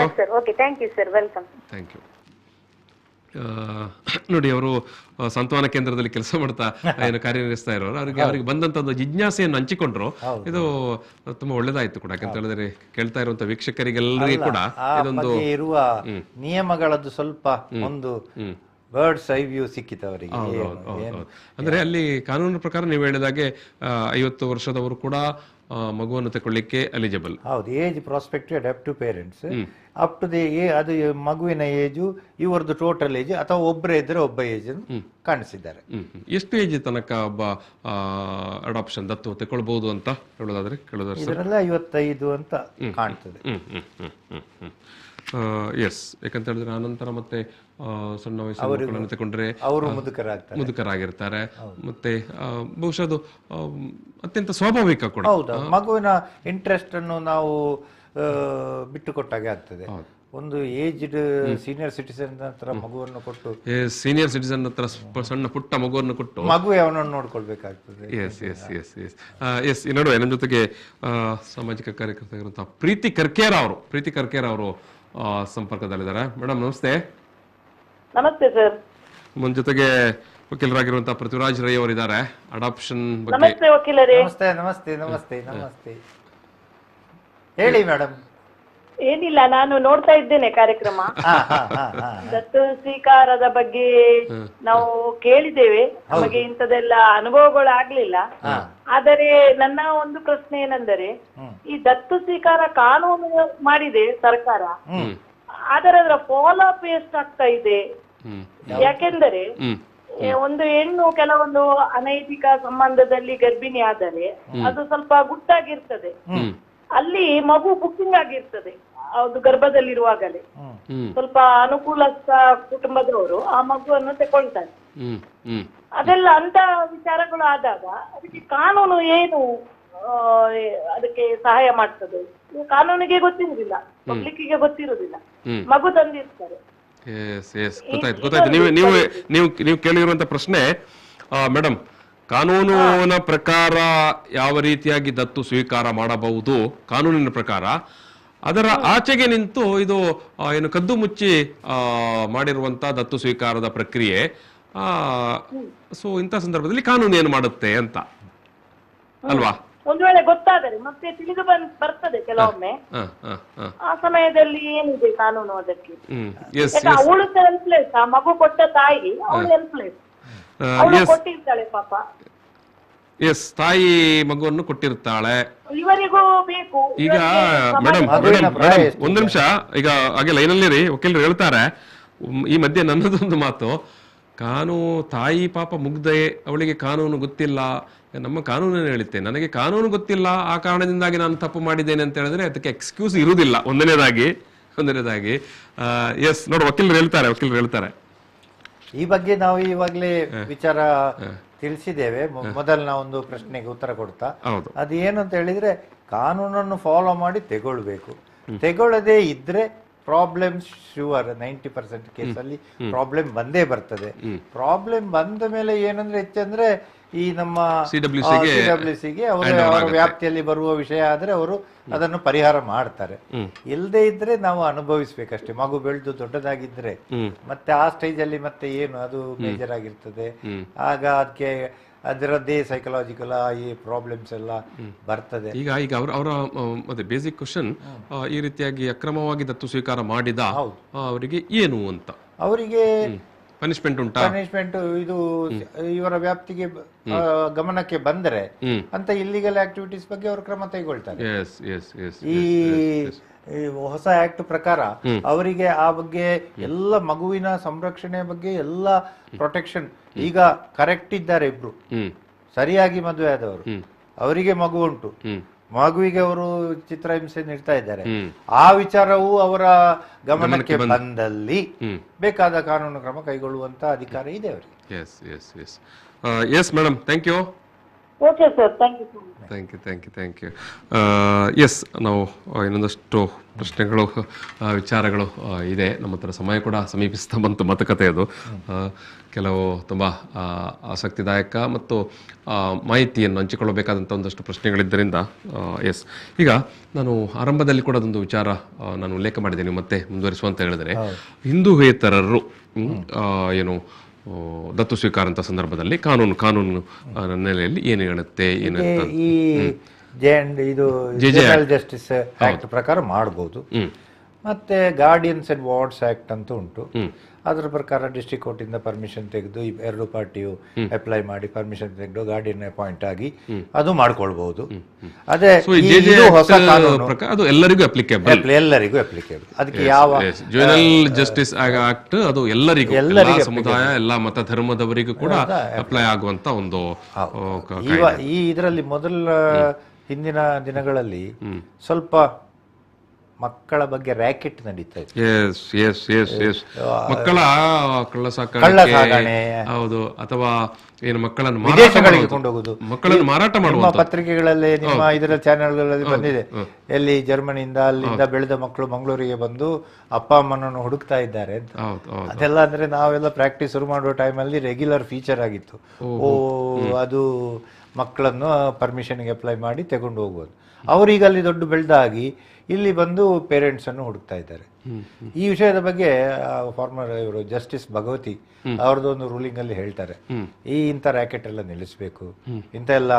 Thank you. ನೋಡಿ, ಅವರು ಸಂತಾನ ಕೇಂದ್ರದಲ್ಲಿ ಕೆಲಸ ಮಾಡ್ತಾ ಏನು ಕಾರ್ಯನಿರ್ವಹಿಸ್ತಾ ಇರೋರು, ಅವರಿಗೆ ಬಂದಂತದ್ದು ಜಿಜ್ಞಾಸೆಯನ್ನು ಹಂಚಿಕೊಂಡ್ರು. ಇದು ತುಂಬಾ ಒಳ್ಳೇದಾಯ್ತು ಕೂಡ. ಯಾಕಂತ ಹೇಳಿದ್ರೆ ಕೇಳ್ತಾ ಇರುವಂತ ವೀಕ್ಷಕರಿಗೆಲ್ಲರಿಗೂ ಕೂಡ ಇದೊಂದು ಇರುವ ನಿಯಮಗಳದ್ದು ಸ್ವಲ್ಪ ಒಂದು ಬರ್ಡ್ಸ್ ಐ ವ್ಯೂ ಸಿಕ್ಕಿತು ಅವರಿಗೆ. ಅಂದ್ರೆ ಅಲ್ಲಿ ಕಾನೂನು ಪ್ರಕಾರ ನೀವು ಹೇಳಿದಾಗೆ 50 ವರ್ಷದವರು ಕೂಡ ಮಗುವನ್ನು ತಗೊಳ್ಳಿಕ್ಕೆ ಎಲಿಜಿಬಲ್. ಹೌದು, age prospective up to parents up to the ಅದು ಮಗುವಿನ ಏಜು ಇವರದ್ದು ಟೋಟಲ್ ಏಜ್ ಅಥವಾ ಒಬ್ಬರೇ ಇದ್ರೆ ಒಬ್ಬ ಏಜ್ ಕಾಣಿಸಿದ್ದಾರೆ. ಎಷ್ಟು ಏಜ್ ತನಕ ಒಬ್ಬ ಅಡಾಪ್ಷನ್ ದತ್ತು ತಗೊಳ್ಬಹುದು ಅಂತ ಹೇಳೋದಾದ್ರೆ ಇದರೆಲ್ಲ 55 ಅಂತ ಕಾಣ್ತದೆ. ಎಸ್, ಯಾಕಂತ ಹೇಳಿದ್ರೆ ಆನಂತರ ಮತ್ತೆ ಸಣ್ಣ ವಯಸ್ಸಿನ ಮಕ್ಕಳನ್ನು ತಗೊಂಡ್ರೆ ಅವರು ಮುದುಕರಾಗಿರ್ತಾರೆ. ಮತ್ತೆ ಬಹುಶಃ ಅದು ಅತ್ಯಂತ ಸ್ವಾಭಾವಿಕ ಕೂಡ. ಹೌದಾ, ಮಗುವಿನ ಇಂಟ್ರೆಸ್ಟ್ ಅನ್ನು ನಾವು ಬಿಟ್ಟು ಕೊಟ್ಟಾಗೆ ಆಗ್ತದೆ. ಒಂದು ಏಜ್ಡ್ ಸೀನಿಯರ್ ಸಿಟಿಸನ್ ಹತ್ರ ಮಗುವನ್ನು ಕೊಟ್ಟು, ಸೀನಿಯರ್ ಸಿಟಿಸನ್ ಹತ್ರ ಸಣ್ಣ ಪುಟ್ಟ ಮಗುವನ್ನು ಕೊಟ್ಟು ಮಗು ಅವನನ್ನು ನೋಡ್ಕೊಳ್ಬೇಕಾಗ್ತದೆ. ಎಸ್ ಈ ನಡುವೆ ನನ್ನ ಜೊತೆಗೆ ಸಾಮಾಜಿಕ ಕಾರ್ಯಕರ್ತರಾಗಿರುವಂತಹ ಪ್ರೀತಿ ಕರ್ಕೇರ ಅವರು ಸಂಪರ್ಕದಲ್ಲಿದ್ದಾರೆ. ಮೇಡಮ್ ನಮಸ್ತೆ. ನಮಸ್ತೆ ಸರ್. ನನ್ನ ಜೊತೆಗೆ ವಕೀಲರಾಗಿರುವಂತಹ ಪೃಥ್ವಿರಾಜ್ ರೈ ಅವರಿದ್ದಾರೆ. ಅಡಾಪ್ಷನ್ ಬಗ್ಗೆ. ನಮಸ್ತೆ ವಕೀಲರೇ. ನಮಸ್ತೆ ನಮಸ್ತೆ ನಮಸ್ತೆ ನಮಸ್ತೆ. ಹೇಳಿ ಮೇಡಮ್. ಏನಿಲ್ಲ, ನಾನು ನೋಡ್ತಾ ಇದ್ದೇನೆ ಕಾರ್ಯಕ್ರಮ. ದತ್ತು ಸ್ವೀಕಾರದ ಬಗ್ಗೆ ನಾವು ಕೇಳಿದ್ದೇವೆ, ನಮಗೆ ಇಂಥದೆಲ್ಲ ಅನುಭವಗಳು ಆಗ್ಲಿಲ್ಲ. ಆದರೆ ನನ್ನ ಒಂದು ಪ್ರಶ್ನೆ ಏನೆಂದರೆ, ಈ ದತ್ತು ಸ್ವೀಕಾರ ಕಾನೂನು ಮಾಡಿದೆ ಸರ್ಕಾರ, ಆದರೆ ಅದರ ಫಾಲೋ ಅಪ್ ಎಷ್ಟಾಗ್ತಾ ಇದೆ? ಯಾಕೆಂದರೆ ಒಂದು ಹೆಣ್ಣು ಕೆಲವೊಂದು ಅನೈತಿಕ ಸಂಬಂಧದಲ್ಲಿ ಗರ್ಭಿಣಿ ಆದರೆ ಅದು ಸ್ವಲ್ಪ ಗುಟ್ಟಾಗಿರ್ತದೆ, ಅಲ್ಲಿ ಮಗು ಬುಕ್ಕಿಂಗ್ ಆಗಿರ್ತದೆ. ಅದು ಗರ್ಭದಲ್ಲಿರುವಾಗಲೇ ಸ್ವಲ್ಪ ಅನುಕೂಲಸ್ಥ ಕುಟುಂಬದವರು ಆ ಮಗುವನ್ನು ತಗೊಳ್ತಾರೆ. ಅದೆಲ್ಲ ಅಂತ ವಿಚಾರಗಳು ಆದಾಗ ಅದಕ್ಕೆ ಕಾನೂನು ಏನು ಅದಕ್ಕೆ ಸಹಾಯ ಮಾಡ್ತದೆ? ಕಾನೂನಿಗೆ ಗೊತ್ತಿರುವುದಿಲ್ಲ, ಪಬ್ಲಿಕ್ಕಿಗೆ ಗೊತ್ತಿರುವುದಿಲ್ಲ, ಮಗು ತಂದಿರ್ತಾರೆ. ಗೊತ್ತಾಯ್ತು. ನೀವು ಕೇಳಿರುವಂತ ಪ್ರಶ್ನೆ ಮೇಡಮ್, ಕಾನೂನಿನ ಪ್ರಕಾರ ಯಾವ ರೀತಿಯಾಗಿ ದತ್ತು ಸ್ವೀಕಾರ ಮಾಡಬಹುದು ಕಾನೂನಿನ ಪ್ರಕಾರ, ಅದರ ಆಚೆಗೆ ನಿಂತು ಇದು ಏನು ಕದ್ದು ಮುಚ್ಚಿ ಮಾಡಿರುವಂತ ದತ್ತು ಸ್ವೀಕಾರದ ಪ್ರಕ್ರಿಯೆ. ಸೊ ಇಂಥ ಸಂದರ್ಭದಲ್ಲಿ ಕಾನೂನು ಏನು ಮಾಡುತ್ತೆ ಅಂತ ಅಲ್ವಾ? ಒಂದು ವೇಳೆ ಗೊತ್ತಾದರೆ ಮತ್ತೆ ತಿಳಿದು ಬರ್ತದೆ ಕೆಲವೊಮ್ಮೆ. ಆ ಸಮಯದಲ್ಲಿ ಏನಿದೆ ಕಾನೂನು ಅದಕ್ಕೆ? ಅವಳು ಹೆಲ್ಪ್ಲೆಸ್, ಆ ಮಗು ಕೊಟ್ಟ ತಾಯಿ ಅವಳು ಹೆಲ್ಪ್ಲೆಸ್, ಅವಳು ಕೊಟ್ಟಿರ್ತಾಳೆ ಪಾಪ. ಎಸ್, ತಾಯಿ ಮಗುವನ್ನು ಕೊಟ್ಟಿರ್ತಾಳೆ. ಇವರಿಗೂ ಬೇಕು. ಈಗ ಮೇಡಮ್ ಒಂದು ನಿಮಿಷ, ಈಗ ಹಾಗೆ ಲೈನಲ್ಲಿ ರೀ, ವಕೀಲರು ಹೇಳ್ತಾರೆ ಈ ಮಧ್ಯೆ ನನ್ನದೊಂದು ಮಾತು. ತಾಯಿ ಪಾಪ ಮುಗ್ದೆ, ಅವಳಿಗೆ ಕಾನೂನು ಗೊತ್ತಿಲ್ಲ. ನಮ್ಮ ಕಾನೂನು ಹೇಳುತ್ತೆ ನನಗೆ ಕಾನೂನು ಗೊತ್ತಿಲ್ಲ, ಆ ಕಾರಣದಿಂದಾಗಿ ನಾನು ತಪ್ಪು ಮಾಡಿದ್ದೇನೆ ಅಂತ ಹೇಳಿದ್ರೆ ಅದಕ್ಕೆ ಎಕ್ಸ್ಕ್ಯೂಸ್ ಇರುವುದಿಲ್ಲ. ಒಂದನೇದಾಗಿ ಎಸ್ ನೋಡು, ವಕೀಲರು ಹೇಳ್ತಾರೆ ಈ ಬಗ್ಗೆ. ನಾವು ಇವಾಗಲೇ ವಿಚಾರ ತಿಳಿಸಿದ್ದೇವೆ. ಮೊದಲ ಒಂದು ಪ್ರಶ್ನೆಗೆ ಉತ್ತರ ಕೊಡ್ತಾ, ಅದು ಏನು ಅಂತ ಹೇಳಿದ್ರೆ, ಕಾನೂನನ್ನು ಫಾಲೋ ಮಾಡಿ ತೆಗೊಳ್ಬೇಕು. ತೆಗೊಳ್ಳದೆ ಇದ್ರೆ ಪ್ರಾಬ್ಲಮ್ ಶೂರ್. 90% ಕೇಸಲ್ಲಿ ಪ್ರಾಬ್ಲಮ್ ಬಂದೇ ಬರ್ತದೆ. ಪ್ರಾಬ್ಲಮ್ ಬಂದ ಮೇಲೆ ಏನಂದ್ರೆ ಹೆಚ್ಚಂದ್ರೆ ಈ ನಮ್ಮ CWCಗೆ ಅವರ ವ್ಯಾಪ್ತಿಯಲ್ಲಿ ಬರುವ ವಿಷಯ ಆದ್ರೆ ಅವರು ಅದನ್ನು ಪರಿಹಾರ ಮಾಡ್ತಾರೆ. ಇಲ್ಲದೆ ಇದ್ರೆ ನಾವು ಅನುಭವಿಸ್ಬೇಕಷ್ಟೇ. ಮಗು ಬೆಳೆದು ದೊಡ್ಡದಾಗಿದ್ರೆ ಮತ್ತೆ ಆ ಸ್ಟೇಜ್ ಅಲ್ಲಿ ಮತ್ತೆ ಏನು ಅದು ಮೇಜರ್ ಆಗಿರ್ತದೆ. ಆಗ ಅದಕ್ಕೆ ಅದರದ್ದೇ ಸೈಕಲಾಜಿಕಲ್ ಈ ಪ್ರಾಬ್ಲಮ್ಸ್ ಎಲ್ಲ ಬರ್ತದೆ. ಈಗ ಅವರ ಮತ್ತೆ ಬೇಸಿಕ್ ಕ್ವಶನ್, ಈ ರೀತಿಯಾಗಿ ಅಕ್ರಮವಾಗಿ ದತ್ತು ಸ್ವೀಕಾರ ಮಾಡಿದ ಅವರಿಗೆ ಏನು ಅಂತ, ಅವರಿಗೆ ಪನಿಷ್ಮೆಂಟ್ ಉಂಟಾ? ಪನಿಷ್ಮೆಂಟ್ ಇದು ಇವರ ವ್ಯಾಪ್ತಿಗೆ ಗಮನಕ್ಕೆ ಬಂದರೆ ಅಂತ ಇಲ್ಲಿಗಲ್ ಆಕ್ಟಿವಿಟೀಸ್ ಬಗ್ಗೆ ಅವರು ಕ್ರಮ ತೆಗೆದುಕೊಳ್ತಾರೆ. ಈ ಹೊಸ ಆಕ್ಟ್ ಪ್ರಕಾರ ಅವರಿಗೆ ಆ ಬಗ್ಗೆ ಎಲ್ಲ ಮಗುವಿನ ಸಂರಕ್ಷಣೆ ಬಗ್ಗೆ ಎಲ್ಲ ಪ್ರೊಟೆಕ್ಷನ್ ಈಗ ಕರೆಕ್ಟ್ ಇದ್ದಾರೆ. ಇಬ್ರು ಸರಿಯಾಗಿ ಮದುವೆ ಆದವರು, ಅವರಿಗೆ ಮಗು ಉಂಟು, ಮಗುವಿಗೆ ಅವರು ಚಿತ್ರಹಿಂಸೆ ನೀಡ್ತಾ ಇದ್ದಾರೆ. ಆ ವಿಚಾರವು ಅವರ ಗಮನಕ್ಕೆ ಬಂದಲ್ಲಿ ಬೇಕಾದ ಕಾನೂನು ಕ್ರಮ ಕೈಗೊಳ್ಳುವಂತ ಅಧಿಕಾರ ಇದೆ ಅವರಿಗೆ. Yes madam, thank you. Okay sir, thank you. Yes, ನಾವು ಇನ್ನೊಂದಷ್ಟು ಪ್ರಶ್ನೆಗಳು ವಿಚಾರಗಳು ಇದೆ. ನಮ್ಮ ಹತ್ರ ಸಮಯ ಕೂಡ ಸಮೀಪಿಸ್ತಾ ಬಂತು ಮಾತುಕತೆಯದು. ಕೆಲವು ತುಂಬ ಆಸಕ್ತಿದಾಯಕ ಮತ್ತು ಮಾಹಿತಿಯನ್ನು ಹಂಚಿಕೊಳ್ಳಬೇಕಾದಂಥ ಒಂದಷ್ಟು ಪ್ರಶ್ನೆಗಳಿದ್ದರಿಂದ ಎಸ್, ಈಗ ನಾನು ಆರಂಭದಲ್ಲಿ ಕೂಡ ಅದೊಂದು ವಿಚಾರ ನಾನು ಉಲ್ಲೇಖ ಮಾಡಿದ್ದೇನೆ, ಮತ್ತೆ ಮುಂದುವರಿಸುವ ಅಂತ ಹೇಳಿದರೆ, ಹಿಂದೂಯೇತರರು ಏನು ದತ್ತು ಸ್ವೀಕಾರ ಅಂತ ಸಂದರ್ಭದಲ್ಲಿ ಕಾನೂನು ನೆಲೆಯಲ್ಲಿ ಏನು ಹೇಳುತ್ತೆ? ಈ ಇದು ಜಸ್ಟಿಸ್ ಆಕ್ಟ್ ಪ್ರಕಾರ ಮಾಡಬಹುದು. ಮತ್ತೆ ಗಾರ್ಡಿಯನ್ಸ್ ಅಂಡ್ ವಾರ್ಡ್ಸ್ ಆಕ್ಟ್ ಅಂತ ಉಂಟು, ಅದರ ಪ್ರಕಾರ ಡಿಸ್ಟ್ರಿಕ್ಟ್ ಕೋರ್ಟಿಂದ ಪರ್ಮಿಷನ್ ತೆಗೆದು ಎರಡು ಪಾರ್ಟಿಯು ಅಪ್ಲೈ ಮಾಡಿ ಪರ್ಮಿಷನ್ ತೆಗೆದು ಗಾರ್ಡಿಯನ್ ಅಪಾಯಿಂಟ್ ಆಗಿ ಅದು ಮಾಡ್ಕೊಳ್ಬಹುದು. ಅದೇ ಇದು ಹೊಸ ಕಾನೂನು, ಅದು ಎಲ್ಲರಿಗೂ ಅಪ್ಲಿಕೇಬಲ್, ಎಲ್ಲರಿಗೂ ಅಪ್ಲಿಕೇಬಲ್. ಅದಕ್ಕೆ ಯಾವ ಜುವೆನೈಲ್ ಜಸ್ಟಿಸ್ ಆಕ್ಟ್ ಅದು ಎಲ್ಲರಿಗೂ, ಎಲ್ಲ ಸಮುದಾಯ, ಎಲ್ಲ ಮತ ಧರ್ಮದವರಿಗೂ ಕೂಡ ಅಪ್ಲೈ ಆಗುವಂತ ಒಂದು ಈ ಇದರಲ್ಲಿ ಹಿಂದಿನ ದಿನಗಳಲ್ಲಿ ಸ್ವಲ್ಪ ಮಕ್ಕಳ ಬಗ್ಗೆ ರ್ಯಾಕೆಟ್ ನಡೀತಾ ಇತ್ತು. ಮಕ್ಕಳ ಕಳ್ಳಸಾಗಣೆ, ಹೌದು, ಅಥವಾ ಏನು ಮಕ್ಕಳನ್ನು ವಿದೇಶಗಳಿಗೆ ಕೊಂಡೋಗುದು, ಮಕ್ಕಳನ್ನು ಮಾರಾಟ ಮಾಡುವ ಪತ್ರಿಕೆಗಳಲ್ಲಿ, ನಿಮ್ಮ ಇದರ ಚಾನೆಲ್ಗಳಲ್ಲಿ ಬಂದಿದೆ. ಎಲ್ಲಿ ಜರ್ಮನಿಯಿಂದ ಅಲ್ಲಿಂದ ಬೆಳೆದ ಮಕ್ಕಳು ಮಂಗಳೂರಿಗೆ ಬಂದು ಅಪ್ಪ ಅಮ್ಮನನ್ನು ಹುಡುಕ್ತಾ ಇದ್ದಾರೆ ಅಂತ. ಅದೆಲ್ಲ ಅಂದ್ರೆ ನಾವೆಲ್ಲ ಪ್ರಾಕ್ಟೀಸ್ ಶುರು ಮಾಡುವ ಟೈಮಲ್ಲಿ ರೆಗ್ಯುಲರ್ ಫೀಚರ್ ಆಗಿತ್ತು. ಅದು ಮಕ್ಕಳನ್ನು ಪರ್ಮಿಷನ್ಗೆ ಅಪ್ಲೈ ಮಾಡಿ ತಗೊಂಡು ಹೋಗ್ಬೋದು. ಅವರೀಗ ಅಲ್ಲಿ ದೊಡ್ಡ ಬೆಳೆದಾಗಿ ಇಲ್ಲಿ ಬಂದು ಪೇರೆಂಟ್ಸ್ ಅನ್ನು ಹುಡುಕ್ತಾ ಇದ್ದಾರೆ. ಈ ವಿಷಯದ ಬಗ್ಗೆ ಫಾರ್ಮರ್ ಇವರು ಜಸ್ಟಿಸ್ ಭಗವತಿ ಅವ್ರದ್ದು ಒಂದು ರೂಲಿಂಗ್ ಅಲ್ಲಿ ಹೇಳ್ತಾರೆ, ಇಂಥ ರ್ಯಾಕೆಟ್ ಎಲ್ಲ ನಿಲ್ಲಿಸಬೇಕು, ಇಂಥ ಎಲ್ಲ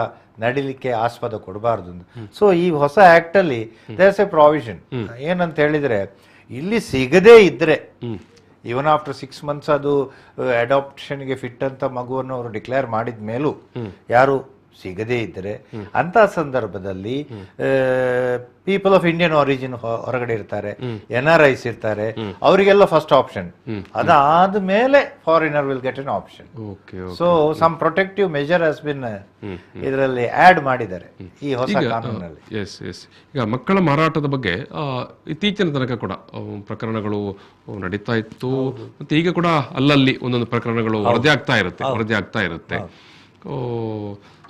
ನಡಿಲಿಕ್ಕೆ ಆಸ್ಪದ ಕೊಡಬಾರ್ದು. ಸೊ ಈ ಹೊಸ ಆಕ್ಟ್ ಅಲ್ಲಿ ದೇರ್ಸ್ ಎ ಪ್ರಾವಿಷನ್ ಏನಂತ ಹೇಳಿದ್ರೆ, ಇಲ್ಲಿ ಸಿಗದೇ ಇದ್ರೆ ಇವನ್ ಆಫ್ಟರ್ 6 months ಅದು ಅಡಾಪ್ಷನ್ಗೆ ಫಿಟ್ ಅಂತ ಮಗುವನ್ನು ಅವರು ಡಿಕ್ಲೇರ್ ಮಾಡಿದ ಮೇಲೂ ಯಾರು ಸಿಗದೇ ಇದ್ದರೆ ಅಂತ ಸಂದರ್ಭದಲ್ಲಿ ಪೀಪಲ್ ಆಫ್ ಇಂಡಿಯನ್ ಆರಿಜಿನ್ ಹೊರಗಡೆ ಇರ್ತಾರೆ, NRIs ಇರ್ತಾರೆ, ಅವರಿಗೆಲ್ಲ ಫಸ್ಟ್ ಆಪ್ಷನ್. ಅದಾದ ಮೇಲೆ foreigner will get an option. So some protective measure has been ಇದರಲ್ಲಿ ಆಡ್ ಮಾಡಿದ್ದಾರೆ ಈ ಹೊಸ ಕಾನೂನಲ್ಲಿ. ಈಗ ಮಕ್ಕಳ ಮಾರಾಟದ ಬಗ್ಗೆ ಇತ್ತೀಚಿನ ತನಕ ಕೂಡ ಪ್ರಕರಣಗಳು ನಡೀತಾ ಇತ್ತು, ಮತ್ತೆ ಈಗ ಕೂಡ ಅಲ್ಲಲ್ಲಿ ಒಂದೊಂದು ಪ್ರಕರಣಗಳು ವರದಿ ಆಗ್ತಾ ಇರುತ್ತೆ.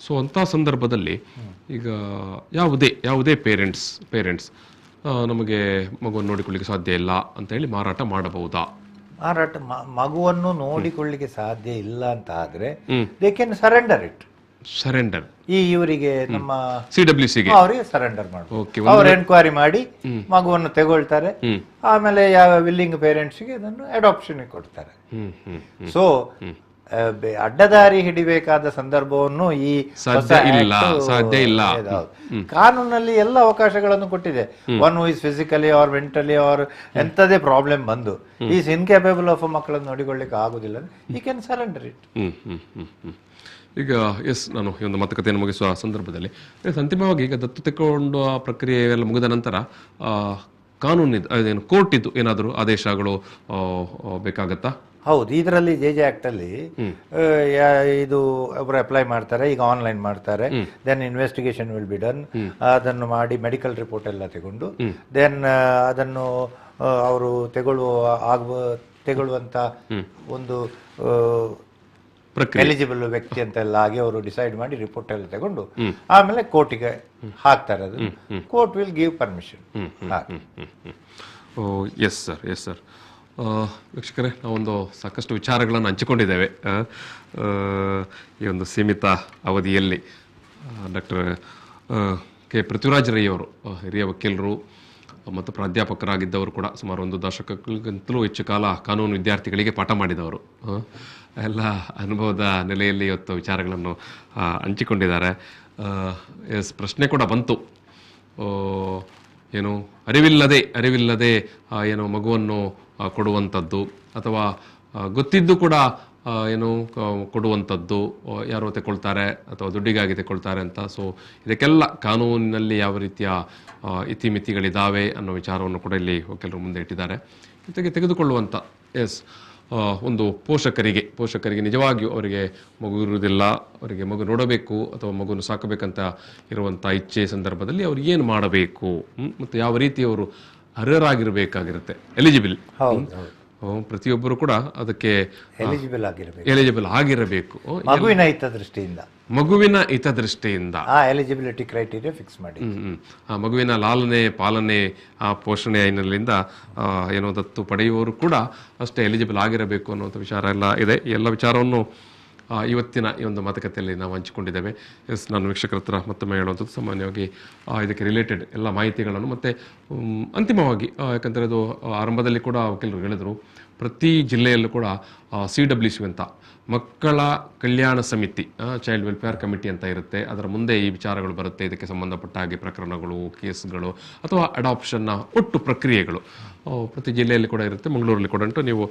ಸೊ ಅಂಥ ಸಂದರ್ಭದಲ್ಲಿ ಈಗ ಯಾವುದೇ ಪೇರೆಂಟ್ಸ್ ನಮಗೆ ಮಗುವನ್ನು ನೋಡಿಕೊಳ್ಳಿಕ್ಕೆ ಸಾಧ್ಯ ಇಲ್ಲ ಅಂತ ಹೇಳಿ ಮಾರಾಟ ಮಾಡಬಹುದಾ? ಮಗುವನ್ನು ನೋಡಿಕೊಳ್ಳಿಕ್ಕೆ ಸಾಧ್ಯ ಇಲ್ಲ ಅಂತ ಆದ್ರೆ they can surrender it. Surrender ಇವರಿಗೆ ನಮ್ಮ CWCಗೆ ಅವರಿಗೆ ಸರೆಂಡರ್ ಮಾಡಬಹುದು. ಅವರು ಎನ್ಕ್ವೈರಿ ಮಾಡಿ ಮಗುವನ್ನು ತಗೊಳ್ತಾರೆ, ಆಮೇಲೆ ಯಾವ ವಿಲ್ಲಿಂಗ್ ಪೇರೆಂಟ್ಸ್ಗೆ ಅದನ್ನು ಅಡಾಪ್ಷನ್ ಕೊಡ್ತಾರೆ. ಸೊ ಅಡ್ಡದಾರಿ ಹಿಡಿಬೇಕಾದ ಸಂದರ್ಭವನ್ನು ಈ ಸಾಧ್ಯ ಇಲ್ಲ. ಕಾನೂನಲ್ಲಿ ಎಲ್ಲ ಅವಕಾಶಗಳನ್ನು ಕೊಟ್ಟಿದೆ. One who is physically or mentally or ಎಂತದೇ ಪ್ರಾಬ್ಲಮ್ ಬಂದು ಈಸ್ ಇನ್ಕ್ಯಾಪಬಲ್ ಆಫ್ ಮಕ್ಕಳನ್ನು ನೋಡಿಕೊಳ್ಳಿಕ್ಕೆ ಆಗುದಿಲ್ಲ, ಈ ಕ್ಯಾನ್ ಸರೆಂಡರ್ ಇಟ್. ಈಗ ನಾನು ಈ ಒಂದು ಮಾತುಕತೆಯನ್ನು ಮುಗಿಸುವ ಸಂದರ್ಭದಲ್ಲಿ ಅಂತಿಮವಾಗಿ ಈಗ ದತ್ತು ತೆಕ್ಕೊಂಡು ಆ ಪ್ರಕ್ರಿಯೆ ಎಲ್ಲ ಮುಗಿದ ನಂತರ ಕಾನೂನು ಕೋರ್ಟ್ ಇದ್ದು ಏನಾದರೂ ಆದೇಶಗಳು ಬೇಕಾಗತ್ತಾ? ಹೌದು, ಇದರಲ್ಲಿ JJ ಆಕ್ಟ್ ಅಲ್ಲಿ ಇದು ಒಬ್ಬರು ಅಪ್ಲೈ ಮಾಡ್ತಾರೆ, ಈಗ ಆನ್ಲೈನ್ ಮಾಡ್ತಾರೆ, then investigation will be done, ಅದನ್ನು ಮಾಡಿ ಮೆಡಿಕಲ್ ರಿಪೋರ್ಟ್ ಎಲ್ಲ ತಗೊಂಡು ದೆನ್ ಅದನ್ನು ಅವರು ತೆಗೊಳ್ಳುವಂತ ಒಂದು ಎಲಿಜಿಬಲ್ ವ್ಯಕ್ತಿ ಅಂತೆಲ್ಲ ಆಗಿ ಅವರು ಡಿಸೈಡ್ ಮಾಡಿ ರಿಪೋರ್ಟ್ ಎಲ್ಲ ತಗೊಂಡು ಆಮೇಲೆ ಕೋರ್ಟಿಗೆ ಹಾಕ್ತಾರೆ. ಅದು court will give permission. Yes sir. ವೀಕ್ಷಕರೇ, ನಾವೊಂದು ಸಾಕಷ್ಟು ವಿಚಾರಗಳನ್ನು ಹಂಚಿಕೊಂಡಿದ್ದೇವೆ ಈ ಒಂದು ಸೀಮಿತ ಅವಧಿಯಲ್ಲಿ. ಡಾಕ್ಟರ್ ಕೆ ಪೃಥ್ವಿರಾಜ್ ರೈ ಅವರು ಹಿರಿಯ ವಕೀಲರು ಮತ್ತು ಪ್ರಾಧ್ಯಾಪಕರಾಗಿದ್ದವರು ಕೂಡ ಸುಮಾರು 1 ದಶಕಕ್ಕಿಂತಲೂ ಹೆಚ್ಚು ಕಾಲ ಕಾನೂನು ವಿದ್ಯಾರ್ಥಿಗಳಿಗೆ ಪಾಠ ಮಾಡಿದವರು. ಎಲ್ಲ ಅನುಭವದ ನೆಲೆಯಲ್ಲಿ ಇವತ್ತು ವಿಚಾರಗಳನ್ನು ಹಂಚಿಕೊಂಡಿದ್ದಾರೆ. ಪ್ರಶ್ನೆ ಕೂಡ ಬಂತು, ಏನು ಅರಿವಿಲ್ಲದೆ ಏನು ಮಗುವನ್ನು ಕೊಡುವಂಥದ್ದು ಅಥವಾ ಗೊತ್ತಿದ್ದು ಕೂಡ ಏನು ಕೊಡುವಂಥದ್ದು, ಯಾರೋ ತೆಗೊಳ್ತಾರೆ ಅಥವಾ ದುಡ್ಡಿಗಾಗಿ ತೆಗೊಳ್ತಾರೆ ಅಂತ. ಸೊ ಇದಕ್ಕೆಲ್ಲ ಕಾನೂನಿನಲ್ಲಿ ಯಾವ ರೀತಿಯ ಇತಿಮಿತಿಗಳಿದ್ದಾವೆ ಅನ್ನೋ ವಿಚಾರವನ್ನು ಕೂಡ ಇಲ್ಲಿ ವಕೀಲರು ಮುಂದೆ ಇಟ್ಟಿದ್ದಾರೆ. ಜೊತೆಗೆ ತೆಗೆದುಕೊಳ್ಳುವಂಥ ಒಂದು ಪೋಷಕರಿಗೆ ನಿಜವಾಗಿಯೂ ಅವರಿಗೆ ಮಗು ಇರುವುದಿಲ್ಲ, ಅವರಿಗೆ ಮಗು ನೋಡಬೇಕು ಅಥವಾ ಮಗುವನ್ನು ಸಾಕಬೇಕಂತ ಇರುವಂಥ ಇಚ್ಛೆ ಸಂದರ್ಭದಲ್ಲಿ ಅವ್ರು ಏನು ಮಾಡಬೇಕು ಮತ್ತು ಯಾವ ರೀತಿ ಅವರು ಅರ್ಹರಾಗಿರಬೇಕಾಗಿರುತ್ತೆ, ಎಲಿಜಿಬಲ್. ಪ್ರತಿಯೊಬ್ಬರು ಕೂಡ ಅದಕ್ಕೆ ಎಲಿಜಿಬಲ್ ಆಗಿರಬೇಕು. ಮಗುವಿನ ಹಿತದೃಷ್ಟಿಯಿಂದ ಎಲಿಜಿಬಿಲಿಟಿ ಕ್ರೈಟೀರಿಯಾ ಫಿಕ್ಸ್ ಮಾಡಿ ಮಗುವಿನ ಲಾಲನೆ ಪಾಲನೆ ಪೋಷಣೆ ಹಿನ್ನೆಲೆಯಿಂದ ಏನೋ ದತ್ತು ಪಡೆಯುವವರು ಕೂಡ ಅಷ್ಟೇ ಎಲಿಜಿಬಲ್ ಆಗಿರಬೇಕು ಅನ್ನುವಂಥ ವಿಚಾರ ಎಲ್ಲ ಇದೆ. ಎಲ್ಲ ವಿಚಾರವನ್ನು ಇವತ್ತಿನ ಈ ಒಂದು ಮಾತುಕತೆಯಲ್ಲಿ ನಾವು ಹಂಚಿಕೊಂಡಿದ್ದೇವೆ. ನಾನು ವೀಕ್ಷಕರ ಹತ್ರ ಮತ್ತೊಮ್ಮೆ ಹೇಳುವಂಥದ್ದು, ಸಾಮಾನ್ಯವಾಗಿ ಇದಕ್ಕೆ ರಿಲೇಟೆಡ್ ಎಲ್ಲ ಮಾಹಿತಿಗಳನ್ನು ಮತ್ತು ಅಂತಿಮವಾಗಿ ಯಾಕಂದರೆ ಅದು ಆರಂಭದಲ್ಲಿ ಕೂಡ ವಕೀಲರು ಹೇಳಿದರು, ಪ್ರತಿ ಜಿಲ್ಲೆಯಲ್ಲೂ ಕೂಡ CWC ಅಂತ ಮಕ್ಕಳ ಕಲ್ಯಾಣ ಸಮಿತಿ, ಚೈಲ್ಡ್ ವೆಲ್ಫೇರ್ ಕಮಿಟಿ ಅಂತ ಇರುತ್ತೆ. ಅದರ ಮುಂದೆ ಈ ವಿಚಾರಗಳು ಬರುತ್ತೆ. ಇದಕ್ಕೆ ಸಂಬಂಧಪಟ್ಟ ಹಾಗೆ ಪ್ರಕರಣಗಳು, ಕೇಸ್ಗಳು ಅಥವಾ ಅಡಾಪ್ಷನ್ನ ಒಟ್ಟು ಪ್ರಕ್ರಿಯೆಗಳು ಪ್ರತಿ ಜಿಲ್ಲೆಯಲ್ಲಿ ಕೂಡ ಇರುತ್ತೆ. ಮಂಗಳೂರಲ್ಲಿ ಕೂಡ ಉಂಟು. ನೀವು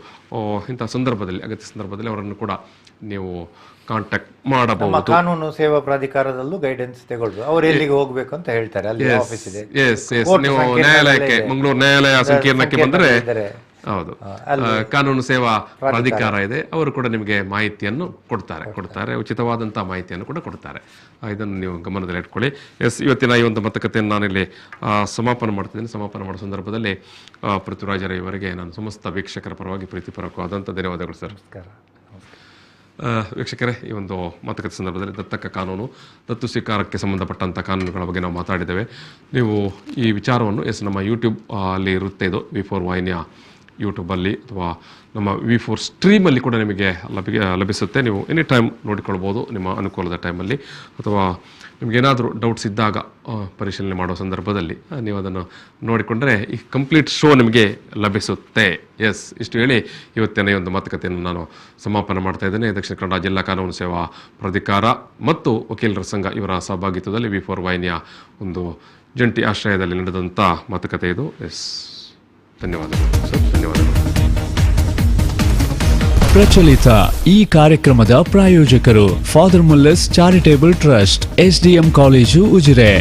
ಇಂಥ ಸಂದರ್ಭದಲ್ಲಿ, ಅಗತ್ಯ ಸಂದರ್ಭದಲ್ಲಿ ಅವರನ್ನು ಕೂಡ ನೀವು ಕಾಂಟ್ಯಾಕ್ಟ್ ಮಾಡಬಹುದು. ಕಾನೂನು ಸೇವಾ ಪ್ರಾಧಿಕಾರದಲ್ಲೂ ಗೈಡೆನ್ಸ್ ತಗೊಳ್ಬೋದು. ಅವ್ರು ಎಲ್ಲಿಗೆ ಹೋಗ್ಬೇಕು ಅಂತ ಹೇಳ್ತಾರೆ, ಅಲ್ಲಿ ಆಫೀಸ್ ಇದೆ. ನೀವು ನ್ಯಾಯಾಲಯಕ್ಕೆ, ಮಂಗಳೂರು ನ್ಯಾಯಾಲಯ ಸಂಕೀರ್ಣಕ್ಕೆ ಬಂದರೆ ಹೌದು, ಕಾನೂನು ಸೇವಾ ಪ್ರಾಧಿಕಾರ ಇದೆ. ಅವರು ಕೂಡ ನಿಮಗೆ ಮಾಹಿತಿಯನ್ನು ಕೊಡ್ತಾರೆ, ಉಚಿತವಾದಂತಹ ಮಾಹಿತಿಯನ್ನು ಕೂಡ ಕೊಡ್ತಾರೆ. ಇದನ್ನು ನೀವು ಗಮನದಲ್ಲಿ ಇಟ್ಕೊಳ್ಳಿ. ಇವತ್ತಿನ ಈ ಒಂದು ಮಾತುಕತೆಯನ್ನು ನಾನಿಲ್ಲಿ ಸಮಾಪನ ಮಾಡ್ತಿದ್ದೀನಿ. ಸಮಾಪನ ಮಾಡೋ ಸಂದರ್ಭದಲ್ಲಿ ಪೃಥ್ವಿರಾಜರ ಇವರಿಗೆ ನಾನು ಸಮಸ್ತ ವೀಕ್ಷಕರ ಪರವಾಗಿ ಪ್ರೀತಿಪೂರ್ವಕವಾದಂಥ ಧನ್ಯವಾದಗಳು ಸರ್. ವೀಕ್ಷಕರೇ, ಈ ಒಂದು ಮಾತುಕತೆ ಸಂದರ್ಭದಲ್ಲಿ ದತ್ತಕ ಕಾನೂನು, ದತ್ತು ಸ್ವೀಕಾರಕ್ಕೆ ಸಂಬಂಧಪಟ್ಟಂಥ ಕಾನೂನುಗಳ ಬಗ್ಗೆ ನಾವು ಮಾತಾಡಿದ್ದೇವೆ. ನೀವು ಈ ವಿಚಾರವನ್ನು ನಮ್ಮ ಯೂಟ್ಯೂಬ್ ಅಲ್ಲಿ ಇರುತ್ತೆ, ಇದು V4 ವಾಹಿನಿಯ ಯೂಟ್ಯೂಬಲ್ಲಿ ಅಥವಾ ನಮ್ಮ V4 ಸ್ಟ್ರೀಮಲ್ಲಿ ಕೂಡ ನಿಮಗೆ ಲಭಿಸುತ್ತೆ. ನೀವು ಎನಿ ಟೈಮ್ ನೋಡಿಕೊಳ್ಬೋದು ನಿಮ್ಮ ಅನುಕೂಲದ ಟೈಮಲ್ಲಿ, ಅಥವಾ ನಿಮಗೇನಾದರೂ ಡೌಟ್ಸ್ ಇದ್ದಾಗ ಪರಿಶೀಲನೆ ಮಾಡೋ ಸಂದರ್ಭದಲ್ಲಿ ನೀವು ಅದನ್ನು ನೋಡಿಕೊಂಡ್ರೆ ಈ ಕಂಪ್ಲೀಟ್ ಶೋ ನಿಮಗೆ ಲಭಿಸುತ್ತೆ. ಇಷ್ಟು ಹೇಳಿ ಇವತ್ತಿನ ಈ ಒಂದು ಮಾತುಕತೆಯನ್ನು ನಾನು ಸಮಾಪನ ಮಾಡ್ತಾ ಇದ್ದೇನೆ. ದಕ್ಷಿಣ ಕನ್ನಡ ಜಿಲ್ಲಾ ಕಾನೂನು ಸೇವಾ ಪ್ರಾಧಿಕಾರ ಮತ್ತು ವಕೀಲರ ಸಂಘ ಇವರ ಸಹಭಾಗಿತ್ವದಲ್ಲಿ V4 ವಾಹಿನಿಯ ಒಂದು ಜಂಟಿ ಆಶ್ರಯದಲ್ಲಿ ನಡೆದಂಥ ಮಾತುಕತೆ ಇದು. ಧನ್ಯವಾದಗಳು ಸರ್, ಧನ್ಯವಾದಗಳು. ಪ್ರಚಲಿತ ಈ ಕಾರ್ಯಕ್ರಮದ ಪ್ರಾಯೋಜಕರು father Muller's charitable trust, SDM college, Ujire.